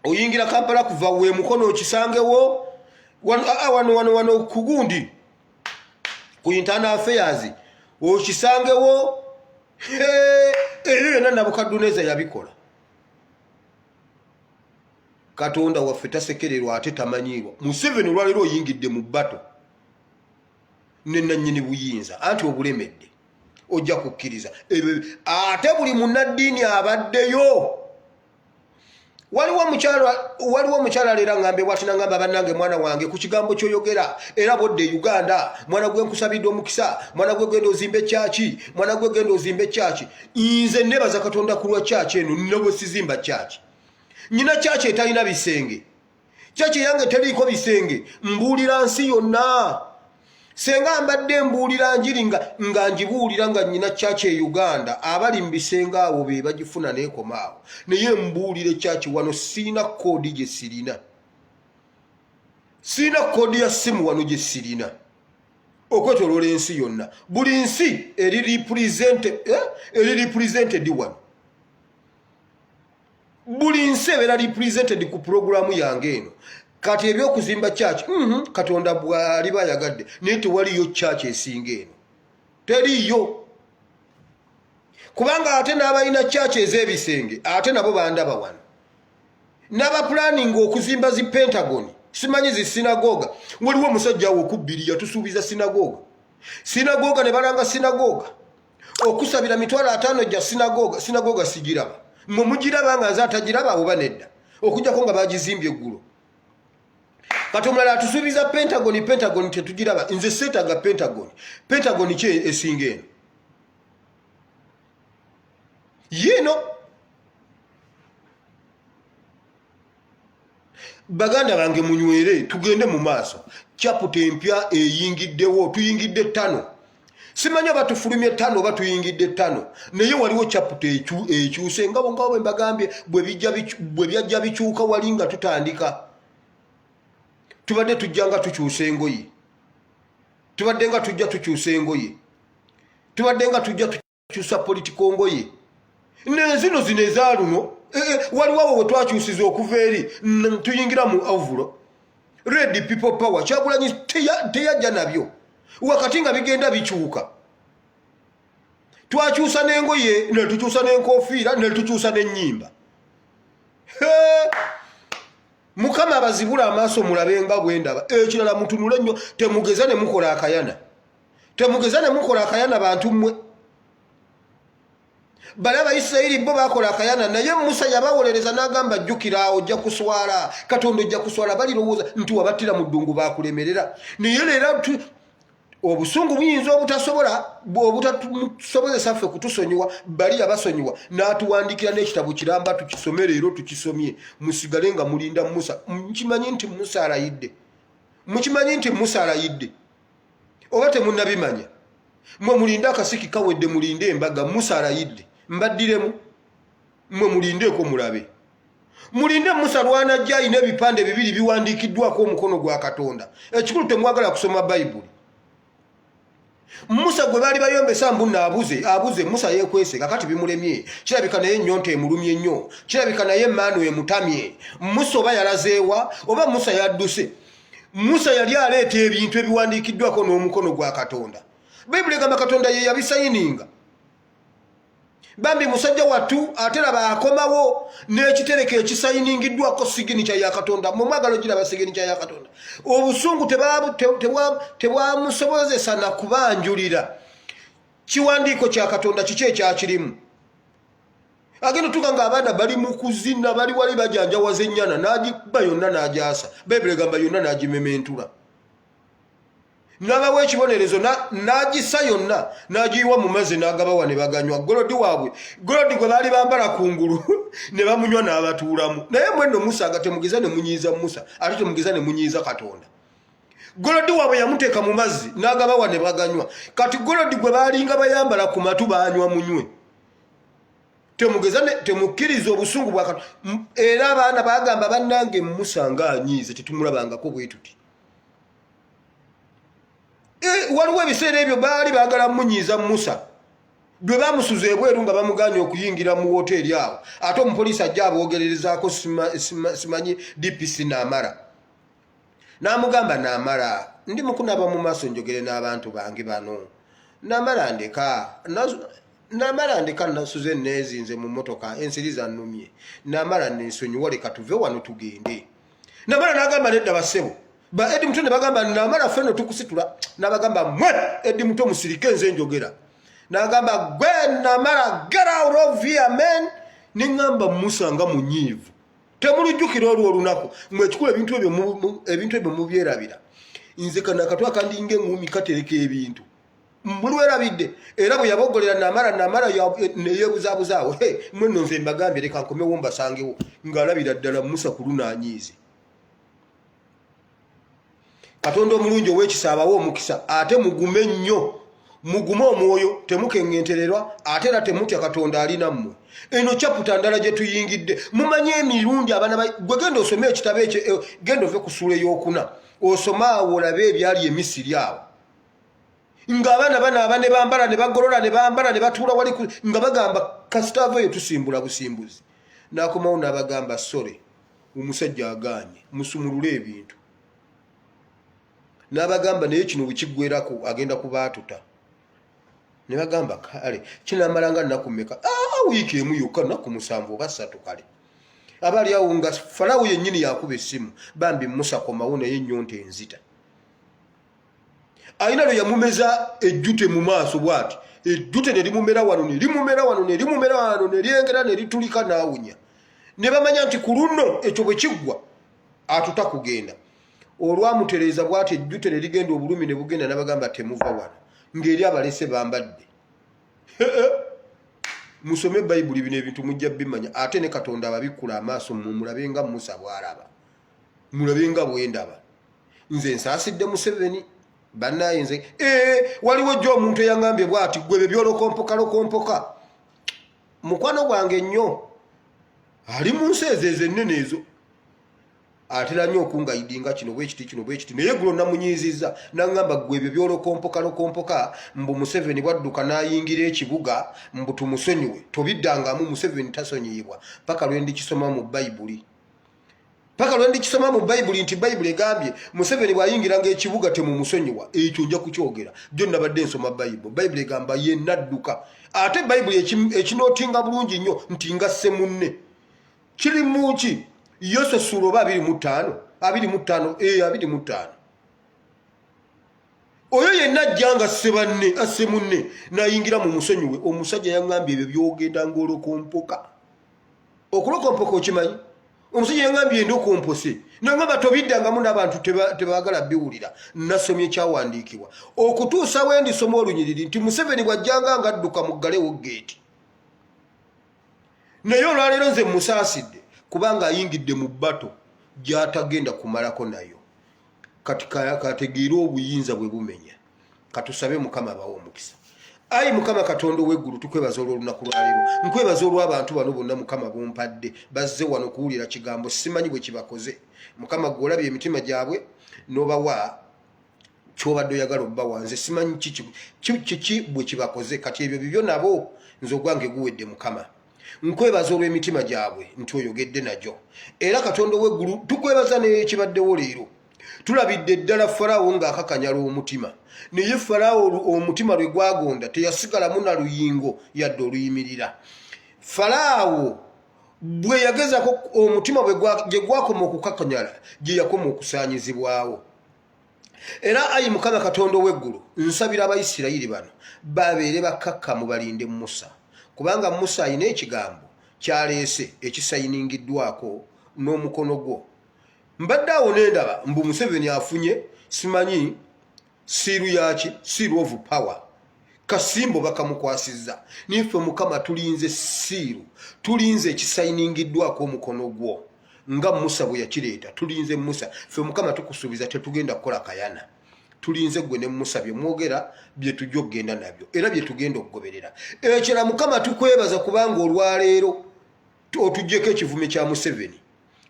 oyingira Kampala kuva we mukono okisangewo wano ku Gundi ku Internal Affairs okisangewo. Ebyo byonna Nabukadduneeza yabikola. Katonda waffe tasekererwa ate tamanyiirwa. Museveni olwaleero oyingidde mu bbato ne nannyini buyinza anti obulemedde ojja kukkiriza. Ate buli munnaddiini abaddeyo. Waliwo omukyala leero ngambe bw'ati nangamba bannange mwana wange ku kigambo ky'oyogera era bodde Uganda mwana gwe nkusabidde omukisa mwana gwe genda ozimbe kyaki mwana gwe genda ozimbe kyaki. Nze nebaza Katonda ku lwa kyaki eno nina bwe sizimba kyaki. Nyina kyaki etalina bisenge. Kyaki yange teriiko bisenge. Mbuulira nsi yonna. senga mbadde mbuulira njiri nga njibuulira nga nnyina chachi e Uganda abali mbisenga abo be bagifuna neekomaawo naye mbuulire chachi wano sirina koodi gye sirina koodi ya simu wano gye sirina okwetoloola ensi yonna buli nsi eri represented wano buli nsi ebeera represented ku programu yange eno kati ebyokuzimba church Katonda bwali bayagadde naye tewaliyo church esinga eno teriyo kubanga ate n'abalina church ez'ebisenge ate nabo bandaba wano n'abapulaning okuzimba zi Pentagon simanyi zi sinagoga waliwo omusajja wo okubbiri yatusuubiza sinagoga ne balanga sinagoga okusabira $5,000 gya sinagoga sigiraba mmwe mugiraba nga nze atagiraba oba nedda okujjako nga bagizimbye eggulu kati omulala atusuubiza Pentagon tetugiraba nze seetaaga Pentagon ki esinga eno yino baganda bange munywere tugende mu maaso chapter empya eyingiddewo tuyingidde 5 simanyi oba tufulumye 5 oba tuyingidde 5 naye waliwo chapter ekyuse ngabo bwe mbagambye bwe byajja bikyuka wali nga tutandika tubadde tujjanga tukyusa engoye tubadde nga tujja tukyusa engoye tubadde nga tujja tukyusa politiko ngoye nezino zino ezaaluno waliwo awo we twakyusiza okuva eri tuyingira mu ovulo red people power Kyagulanyi teyajja nabyo wakati nga bigenda bikyuka twakyusa n'engoye ne tukyusa n'enkofiira ne tukyusa n'ennyimba Mukama abazibula amaaso mulabe nga bwendaba ekirala mutunule nnyo temugeza ne mukola akayana bantu mmwe bala Abayisirayiri bo bakola akayana naye Musa yabawolereza n'agamba jjukira ojja kuswala Katonda ojja kuswala balirowooza nti wabattira mu ddungu bakulemerera naye leero obusungu buyinza obutatusobozesa ffe kutusonyiwa bali abasonyiwa n'atuwandikira n'ekitabo kiramba tukisome leero tukisomye musigale nga mulinda Musa mukimanyi nti Musa alayidde oba temunnabimanya mwe mulinde akasiki kawedde mulinde embaga Musa alayidde mbaddiremu mwe mulindeeko mulabe mulinde Musa lwanajja alina ebipande bibiri biwandiikiddwako omukono gwa Katonda ekikulu temwagala kusoma Bayibuli Musa gwe bali bayombesa mbunna abuze Musa yekwese kakati bimulemye kirabika naye ennyonta emulumye nnyo kirabika naye emmaanu emutamye Musa oba yalazeewa oba Musa yadduse Musa yali aleeta ebintu ebiwandiikiddwako n'omukono gwa Katonda Bayibuli egamba Katonda ye yabisayininga bambi musajja wattu ate laba akomawo n'ekitereka ekisayiningiddwako siginica ya Katonda mu mwagalo giraba siginica ya Katonda obusungu tebwamusobozesa na kubanjulira kiwandiiko kya Katonda kiki ekyakirimu agenda tuka nga abaana bali mu kuzina bali wali bajanjawaza ennyana n'agibba yonna n'agyasa Bayibuli egamba yonna n'agimementula n'abawa ekibonerezo n'agisa yonna n'agiyiwa mu mazzi n'agabawa ne baganywa golodi gwe baali bambala kungulu ne bamunywa n'abatuulamu naye mwenno Musa aga temugeza ne munyiiza Musa ate temugeza ne munyiiza Katonda golodi waabwe yamuteeka mu mazzi n'agabawa ne baganywa kati golodi gwe baalinga bayambala ku matu baanywa munywe temukkiriza obusungu bwa Katonda era abaana bagamba bannange Musa ng'anyiize tetumulabangako bwe tuti waliwo ebiseera ebyo baali baagala munyiiza Musa bwe bamusuza ebweru nga bamuganya okuyingira mu woteeri awo ate omupoliisi ajja aboogererezaako simanyi DPC n'amugamba Naamala ndi mukunaaba mu maaso njogere n'abantu bange bano Naamala ndeka nasuze neezinze mu mmotoka ensiri zannumye Naamala nensonyiwa leka tuve wano tugende Naamala n'agamba nedda bassebo ba Edi Muto ne bagamba Naamala ffenno tukusitula n'abagamba mwe Edi Muto musirike nze njogera n'agamba gwe Naamala get out of here man n'engamba Musa nga munyiivu temulujjukira olwo olunaku mwe ekikulu ebintu ebyo mubyerabira nze kanakatwa kandi ng'engumi katereka ebintu mulwerabidde era bwe yabogolera Naamala neyeebuzabuzaawo mwe nno nze mbagambye leka nkomewo mbasangewo ng'alabira ddala Musa ku lunaanyiize Katonda omulungi ow'ekisaabawo omukisa ate mugume nnyo mugume omwoyo temukengentererwa ate era temutya Katonda alina mmwe. Eno chapter ndala gye tuyingidde mumanye emirundi abaana gwe genda osome ekitabo ekyo genda ove ku ssuula ey'okuna osoma awo olabe ebyali e Misiri awo ng'abaana banaaba ne bambala ne bagolola ne bambala ne batuula wali nga bagamba kasita aveeyo tusimbula busimbuzi n'akomawo n'abagamba sore omusajja agaanye musumulule ebintu n'abagamba naye kino bwekiggwerako agenda kubaatuta ne bagamba kale kinamalanga nnaku mmeka wiiki emu yokka nnaku 7 oba 3 kale abali awo nga Falawo yennyini yakuba essimu bambi Musa komawo naye nnyonta enzita ayina lwe yamumeza ejjute mu maaso bw'ati ejjute ne limumera wano ne limumera wano ne limumera wano ne lyengera ne litulika n'awunya ne bamanya nti ku luno ekyo bwe kiggwa atuta kugenda olwamutereeza bw'ati ejjute ne ligenda obulumi ne bugenda n'abagamba temuva wano ng'eri abalese bambadde musome Bayibuli bino ebintu mujja bimanya ate ne Katonda ababikkula amaaso mulabe nga Musa bw'alaba mulabe nga bw'endaba nze nsaasidde Museveni bannaye nze waliwo jjo omuntu eyangambye bw'ati gwe byolokompoka mukwano gwange nnyo ali mu nsi ezo ennene ezo atera nnyo okungayidinga kino bwekiti naye gulo namunyiizizza n'angamba gwe ebyo byolokompoka mbu Museveni bwadduka n'ayingira ekibuga mbu tumusonyiwe tobiddangamu Museveni tasonyiyibwa paka lwe ndikisoma mu Bayibuli nti Bayibuli egambye Museveni bw'ayingiranga ekibuga temumusonyiwa ekyo nja kukyogera jjo nabadde nsoma Bayibuli egamba ye nadduka ate Bayibuli ekinootinga bulungi nnyo nti nga semunne kiri muki Yose suroba 25 oyo yenna jjanga sebanne asemunne nayingira mu musonyiwe omusajja yangambye ebyo byogenda ng'olokompoka okulokompoka okimanyi omusajja yangambye ndokompose nangamba tobiddangamu n'abantu tebaagala biwulira nasomye ekyawandiikibwa okutuusa wendi soma olunyiriri nti Museveni bw'ajjanga ngadduka mu ggalewo geeti naye olwaleero nze musaasidde kubanga ayingidde mu bbato gy'atagenda kumalako nayo kati kategeera obuyinza bwe bumenya katusabe Mukama abawe omukisa ayi Mukama Katonda ow'eggulu tukwebaza olw'olunaku lwaleero nkwebaza olw'abantu bano bonna Mukama bompadde bazze wano kuwulira kigambo simanyi bwe kibakoze Mukama gwe olabye emitima gyabwe n'obawa ky'obadde oyagala obbawa nze simanyi kiki bwe kibakoze kati ebyo bibyo nabo nze ogwange guwedde Mukama nkwebaza olw'emitima gyabwe nti oyogedde najo era Katonda ow'eggulu tukwebaza n'ekibaddewo leero tulabidde ddala Falawo ng'akakanyala omutima naye Falawo omutima lwe gwagonda teyasigalamu na luyingo yadde oluyimirira Falawo bwe yagezako omutima gye gwakoma okukakanyala gye yakoma okusaanyizibwawo era ayi Mukama Katonda ow'eggulu nsabira Abayisirayiri bano babeere bakkakkamu balinde Musa kubanga Musa ayina ekigambo kyaleese ekisayiningiddwako n'omukono gwo mbadde awo n'endaba mbu Museveni afunye simanyi siiru yaki seal of power kasimbo bakamukwasizza nife Mukama tulinze siiru tulinze ekisayiningiddwako omukono gwo nga Musa bwe yakireeta tulinze Musa fe Mukama tukusuubiza tetugenda kukola kayana tulinze gwe ne Musa bye mwogera bye tujja okugenda nabyo era bye tugenda okugoberera ekira Mukama tukwebaza kubanga olwaleero otuggyeko ekivume kya Museveni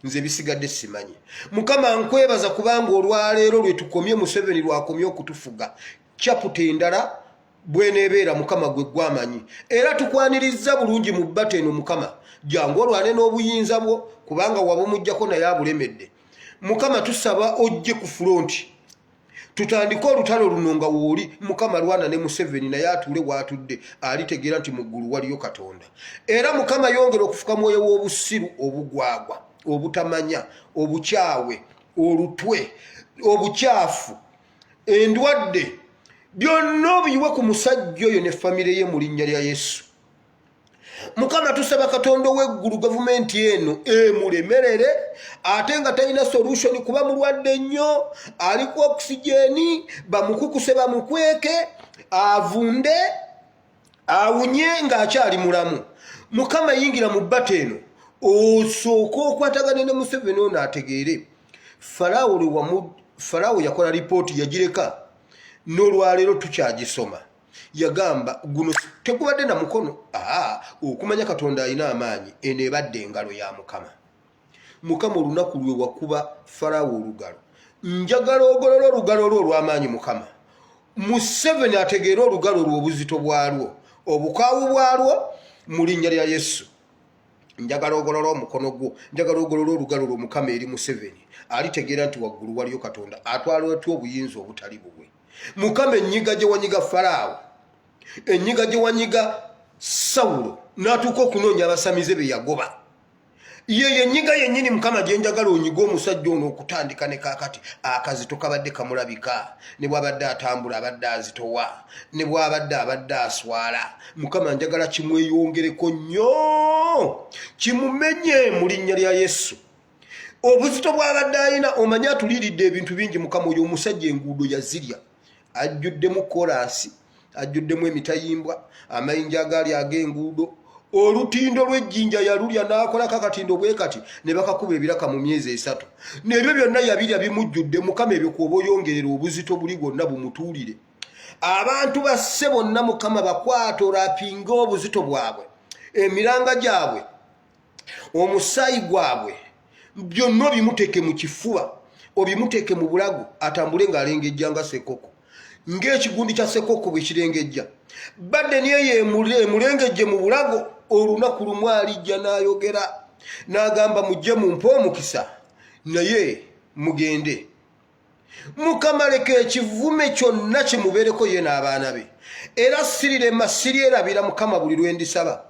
nze bisigadde simanyi Mukama nkwebaza kubanga olwaleero lwe tukomye Museveni lwakomye okutufuga chapter endala bweneebeera Mukama gwe gwamanyi era tukwaniriza bulungi mu bbato eno Mukama jangu olwane n'obuyinza bwo kubanga wabumujjako naye abulemedde Mukama tusaba ojje ku fronti tutandike olutalo luno nga wooli Mukama lwana ne Museveni naye atuule waatudde alitegeera nti mu ggulu waliyo Katonda era Mukama yongera okufuka mwoyo w'obusiru obugwagwa obutamanya obukyawe olutwe obukyafu endwadde byonna obiyiwe ku musajja oyo ne famire ye mu linnya lya Yesu Mukama tusaba Katonda ow'eggulu gavumenti eno emulemerere ate nga talina solution kuba mulwadde nnyo ali ku oxygeni bamukukuse bamukweke avunde awunye ng'akyali mulamu Mukama yingira mu bbato eno osooka okwatagana ne Museveni ono ategeere Falawo lwe Farao yakola ripoti yagireka n'olwaleero tukyagisoma. Yagamba guno tegubadde na mukono. Okumanya Katonda alina amaanyi, eno ebadde engalo ya Mukama. Mukama olunaku lwe wakuba Farao olugalo, njagala ogolola olugalo lwo olw'amaanyi Mukama. Museveni ategeera olugalo lwo obuzito bwalwo, obukaawu bwalwo, mu linnya lya Yesu. Njagala ogolola omukono gwo, njagala ogolola olugalo lwo Mukama eri Museveni. Alitegeera nti waggulu waliyo Katonda atwala atya obuyinza obutali bubwe. Mukama ennyiga gye wanyiga Farao, ennyiga gye wanyiga Sawulo, n'atuuka okunoonya abasamize be yagoba. Ye ennyiga yennyini Mukama gye njagala onyiga omusajja ono okutandika ne kaakati akazito kabadde kamulabika, ne bw'abadde atambula abadde azitowa, ne bw'abadde aswala. Mukama njagala kimweyongereko nnyo, kimumenye mu linnya lya Yesu. Obuzito bw'abadde alina omanye atuliiridde ebintu bingi Mukama. Oyo omusajja enguudo yazirya, ajjuddemu kolansi, ajjuddemu emitayimbwa, amayinja agaali ag'enguudo, olutindo lw'ejjinja yalulya n'akolako akatindo bwe kati ne bakakuba ebiraka mu myezi 3. N'ebyo byonna yabirya bimujjudde. Mukama ebyo kuba oyongerera obuzito buli bwonna bumutuulire. Abantu basse bonna Mukama bakwata olapinga obuzito bwabwe, emiranga gyabwe, omusaayi gwabwe, byonna obimuteeke mu kifuba, obimuteeke mu bulago, atambule ng'alengejja nga sekoko, ng'ekigundi kya sekoko bwe kirengejja. Badde niye emulengejje mu bulago. Olunaku lumu alijja n'ayogera n'agamba mujje mumpe omukisa naye mugende. Mukama leka ekivume kyonna kimubeereko ye n'abaana be. Era sirirema siryerabira Mukama buli lwe ndisaba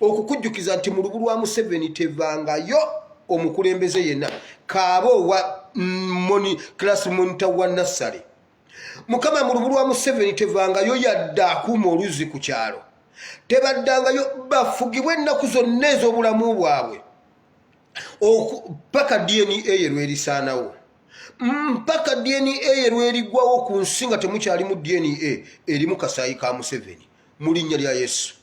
okukujjukiza nti mu lubu lwa Museveni tevangayo omukulembeze yenna, kaaba owa class monitor wa Nassale. Mukama mu lubu lwa Museveni tevangayo yadde akuuma oluzzi ku kyalo. Tebaddangayo bafugibwe ennaku zonna ez'obulamu bwabwe paka DNA ye lwerisaanawo, mpaka DNA ye lwerigwawo ku nsi nga temukyalimu DNA erimu kasaayi ka Museveni mu linnya lya Yesu.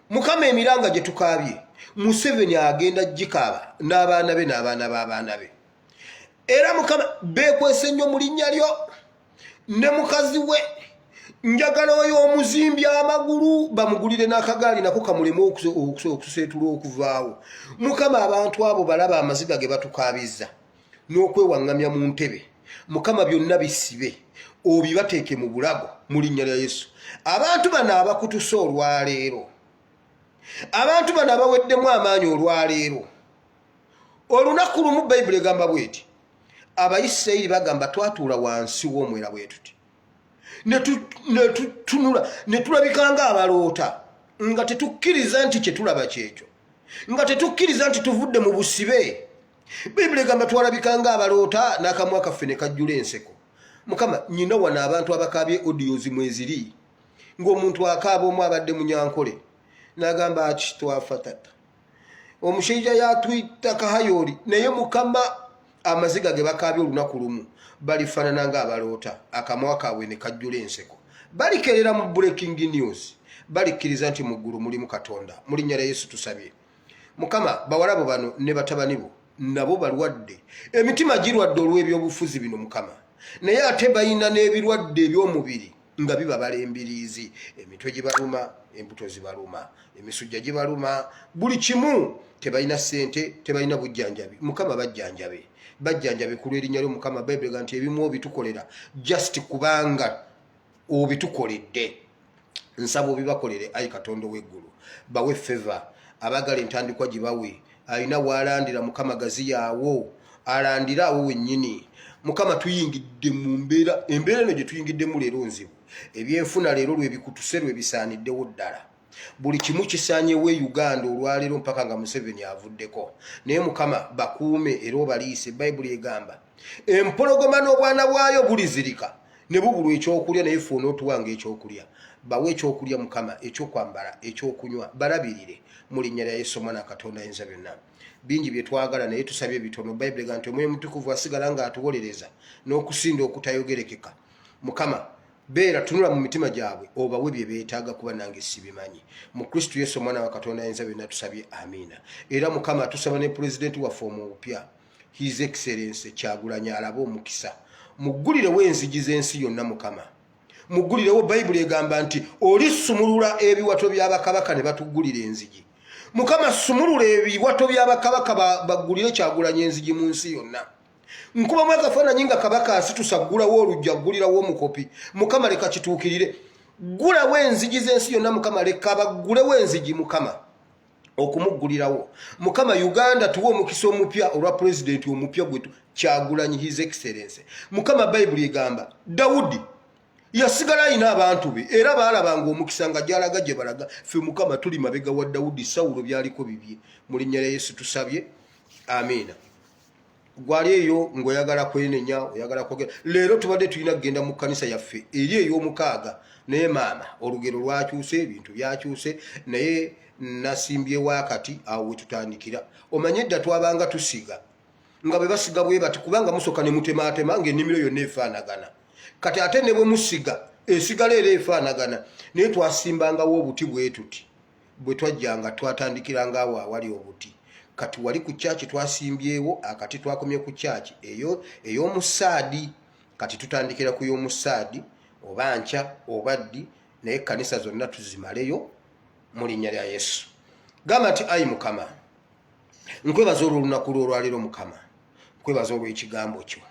Mukama emiranga gye tukaabye Museveni agenda gikaaba n'abaana be n'abaana b'abaana be. Era Mukama beekwese nnyo mu linnya lyo ne mukazi we. Njagala oyo omuzimbi amagulu bamugulire n'akagaali nako kamulemu okuseetula okuvaawo. Mukama abantu abo balaba amaziga ge batukaabizza n'okwewaŋŋamya mu ntebe. Mukama byonna bisibe obibateeke mu bulago mu linnya lya Yesu. Abantu bano abakutusa olwaleero, abantu bano abaweddemu amaanyi olwaleero, olunaku lumu Bayibuli egamba bweti, Abayisirayiri bagamba twatuula wansi w'omwera bwe tuti ne tulabikanga abaloota nga tetukkiriza nti kyetulaba kyekyo, nga tetukkiriza nti tuvudde mu busibe. Bayibuli egamba twalabikanga abaloota n'akamwa kaffe ne kajjula enseko. Mukama nyina wano abantu abakaabye audios mweziri ng'omuntu akaaba omu abadde munyankole n'agamba ati twafa tata, omushaija yatwita kahayoli, naye Mukama amaziga ge bakaabye olunaku lumu balifaanana ng'abaloota, akamwa kaabwe ne kajjula enseko. Balikerera mu breaking news, balikkiriza nti mu ggulu mulimu Katonda. Mu linnya lya Yesu tusabye. Mukama bawala bo bano ne batabani bo nabo balwadde, emitima girwadde olw'ebyobufuzi bino Mukama, naye ate balina n'ebirwadde eby'omubiri nga bibabala embiriizi, emitwe gibaluma, embuto zibaluma, emisujja gibaluma, buli kimu. Tebalina ssente, tebalina bujjanjabi. Mukama bajjanjabe ku lw'erinnya lyo Mukama. Bayibuli egamba nti ebimu obitukolera just kubanga obitukoledde. Nsaba obibakolere ayi Katonda w'eggulu, bawe favor, abagala entandikwa gibawe. Alina waalandira Mukama gaziyaawo, alandira awo wennyini. Mukama tuyingidde mu embeera eno gye tuyingiddemu leero nzibu. Ebyenfuna leero lwe bikutuse lwe bisaaniddewo ddala. Buli kimu kisaanyewo Uganda olwaleero mpaka nga Museveni avuddeko. Naye Mukama bakuume era obaliise. Bayibuli egamba empologoma n'obwana bwayo bulizirika ne bubulwa ekyokulya, naye ffe onootuwanga ekyokulya. Bawe ekyokulya Mukama, ekyokwambala, ekyokunywa, balabirire mu linnya lya Yesu Omwana Katonda Ayinza Byonna. Bingi bye twagala naye tusabye bitono. Bayibuli egamba nti Omwoyo Mutukuvu asigala ng'atuwolereza n'okusinda okutayogerekeka. Mukama beera tunula mu mitima gyabwe obawe bye beetaaga kuba nange sibimanyi. Mu Kristo Yesu Omwana wa Katonda Ayinza Byonna tusabye amiina. Era Mukama tusaba ne pulezidenti waffe omupya His Excellency Kyagulanyi alabe omukisa mugulirewo enzigi z'ensi yonna Mukama. Mugulirewo Bayibuli egamba nti olisumulula ebiwato by'abakabaka ne batugulira enzigi. Mukama sumulula ebiwato by'abakabaka bagulire Kyagulanyi enzigi mu nsi yonna. Nkuba mwaka kafaananyi nga kabaka asitusagulawo olujja gulirawo omukopi. Mukama leka kituukirire. Gulawo enzigi z'ensi yonna Mukama, leka bagulewo enzigi Mukama okumugulirawo. Mukama Uganda tuwe omukisa omupya olwa president omupya gwetu Kyagulanyi His Excellency. Mukama Bayibuli egamba Dawudi yasigala ayina abantu be era baalabanga omukisa nga gyalaga gye balaga. Ffe Mukama tuli mabega wa Dawudi, Sawulo byaliko bibye. Mu linnya lya Yesu tusabye, amiina. Gwali eyo ng'oyagala kwenenya, oyagala kwogera. Leero tubadde tulina kugenda mu kkanisa yaffe eri ey'omukaaga, naye maama olugero lwakyuse, ebintu byakyuse, naye nasimbyewo akati awo we tutandikira. Omanye edda twabanga tusiga nga bwe basiga bwe bati kubanga musooka ne mutemaatema ng'ennimiro yonna efaanagana. Kati ate ne bwe musiga esigala era efaanagana, naye twasimbangawo obuti bwe tuti. Bwe twajjanga twatandikiranga awo awali obuti. Kati wali ku kyaki twasimbyewo akati twakomye ku kyaki ey'omusaadi. Kati tutandikira ku y'omusaadi oba nkya oba ddi, naye ekkanisa zonna tuzimaleyo mu linnya lya Yesu. Gamba nti ayi Mukama, nkwebaza olw'olunaku lw'olwaleero Mukama, nkwebaza olw'ekigambo kyo,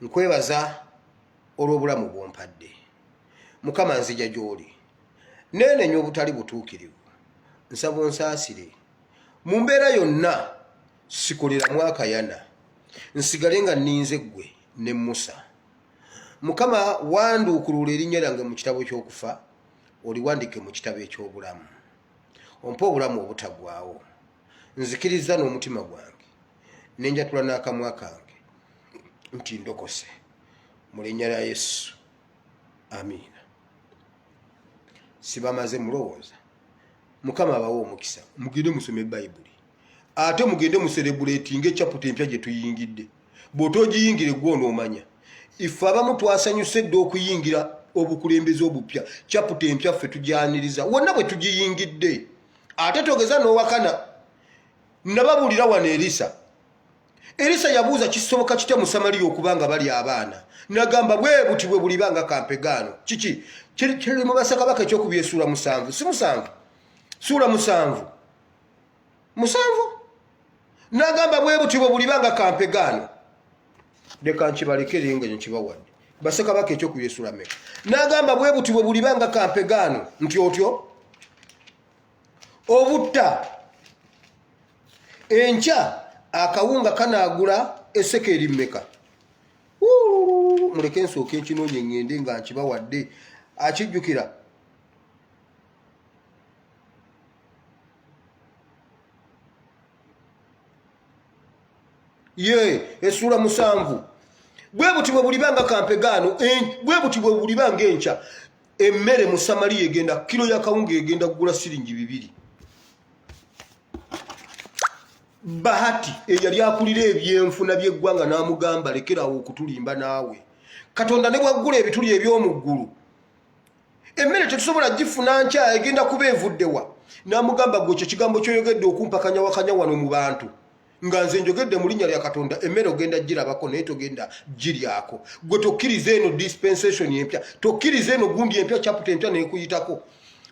nkwebaza olw'obulamu bw'ompadde. Mukama nzija gy'oli neenenya obutali butuukirivu, nsaba onsaasire mu mbeera yonna, sikoleramu akayana, nsigale nga nninze ggwe ne Musa. Mukama wanduukulula erinnya lyange mu kitabo ky'okufa, oliwandike mu kitabo eky'obulamu. Ompa obulamu obutagwawo, nzikiriza n'omutima gwange, nenjatula n'akamwa kange nti ndokose mu linnya lya Yesu, amiina. Sibamaze mulowooza. Mukama abawo omukisa, mugende musome Bayibuli, ate mugende muserebuleetinga chapter empya gye tuyingidde. Bw'otogiyingire gwe onoomanya. Ife abamu twasanyuse dda okuyingira obukulembeze obupya, chapter empya ffe tugyaniriza wonna bwe tugiyingidde. Ate togeza n'owakana. Nababulira wano Elisa yabuuza kisoboka kitya mu Samaliya okubanga bali abaana. Nagamba bwe buti bwe bulibanga kampegaano. Kiki? Kiri mu basakabaka ekyokubye sura 7. Si 7. Sura 7. Nagamba bwe buti bwe bulibanga kampegaano. Leka nkibalekere nga nkibawadde. Basakabaka ekyokubye sura 4. Nagamba bwe buti bwe bulibanga kampegaano. Nti otyo obutta enkya akawunga kanaagula essekeri mmeka. Muleke nsooke nkinoonye ngende nga nkibawadde. Akijjukira esura 7. Bwe buti bwe bulibanga kampegaano, bwe buti bwe bulibanga enkya, emmere mu Samaliya egenda kilo ya kawunga egenda kugula siringi 2. Bahati eyali akulira ebyenfuna by'eggwanga n'amugamba lekerawo okutulimba naawe. Katonda ne bwaggula ebituli eby'omu ggulu, emmere tetusobola gifuna nkya, egenda kuba evuddewa. N'amugamba gwe ekyo kigambo kyoyogedde okumpakanya wakanya wano mu bantu, nga nze njogedde mu linnya lya Katonda, emmere ogenda girabako naye togenda giryako. Gwe tokkiriza eno dispensation empya, tokkiriza eno gundi empya, chapter empya neekuyitako.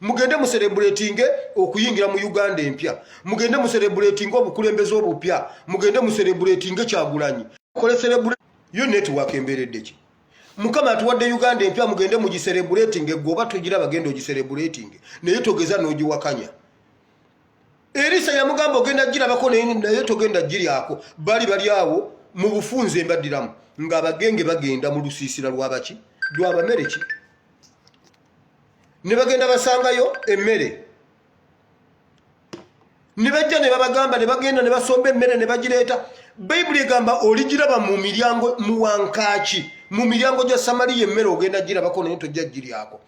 Mugende mu celebratinge okuyingira mu Uganda empya, mugende mu celebratinge obukulembeze obupya, mugende mu celebratinge Kyagulanyi. Kole celebrate yo network emberedde ki? Mukama atuwadde Uganda empya, mugende mu celebratinge, goba tugira bagendo gi celebratinge naye togeza n'ogiwakanya. Elisa yamugamba ogenda girabako naye togenda giryako. Bali awo mu bufunze embaddiramu nga abagenge bagenda mu lusiisira lw'abaki lw'abamere ki, ne bagenda basangayo emmere, ne bajja ne babagamba, ne bagenda ne basomba emmere ne bagireeta. Bayibuli egamba oligiraba mu miryango mu wankaaki, mu miryango gya Samaliya emmere ogenda girabako naye tojja giryako.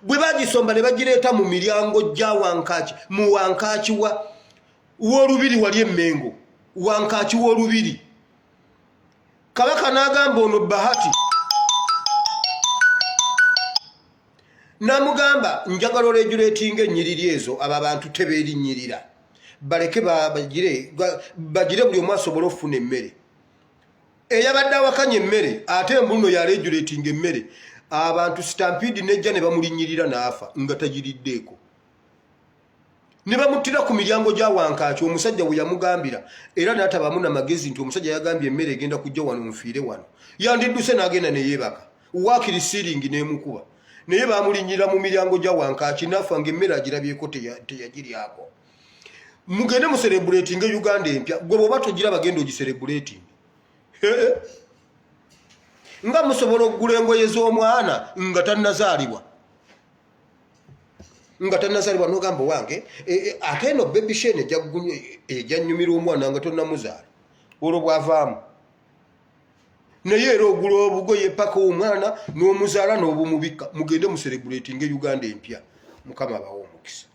Bwe bagisomba ne bagireeta mu miryango gya wankaaki, mu wankaaki w'olubiri wali Emmengo, wankaaki w'olubiri. Kabaka n'agamba ono Bahati, n'amugamba njagala olejuleetinga ennyiriri ezo, abo abantu tebeerinnyirira, baleke bagire buli omu asobole okufuna emmere. eyabadde awakanya emmere ate mbuno yaregulating emmere abantu stampede nejja ne bamulinyirira n'afa nga tagiriddeeko ne bamutira ku miryango gya Wankaaki omusajja we yamugambira era n'atabamu na magezi nti omusajja yagambye emmere egenda kujja wano nfiire wano yandidduse n'agenda ne yeebaka waakiri siringi n'emukuba naye bamulinyirira mu miryango gya Wankaaki n'afa ng'emmere agirabyeko teyagiryako mugende mu celebrating Uganda empya gwe bw'oba togira bagenda ogiselebrating nga musobola okugula engoye z'omwana nga tannazaalibwa n'ogamba wange ate eno baby shene ejjannyumira omwana nga tonnamuzaala olwo bw'avaamu naye era ogula obugoye paka omwana n'omuzaala n'obumubikka mugende mu celebrating Uganda empya mukama abawa omukisa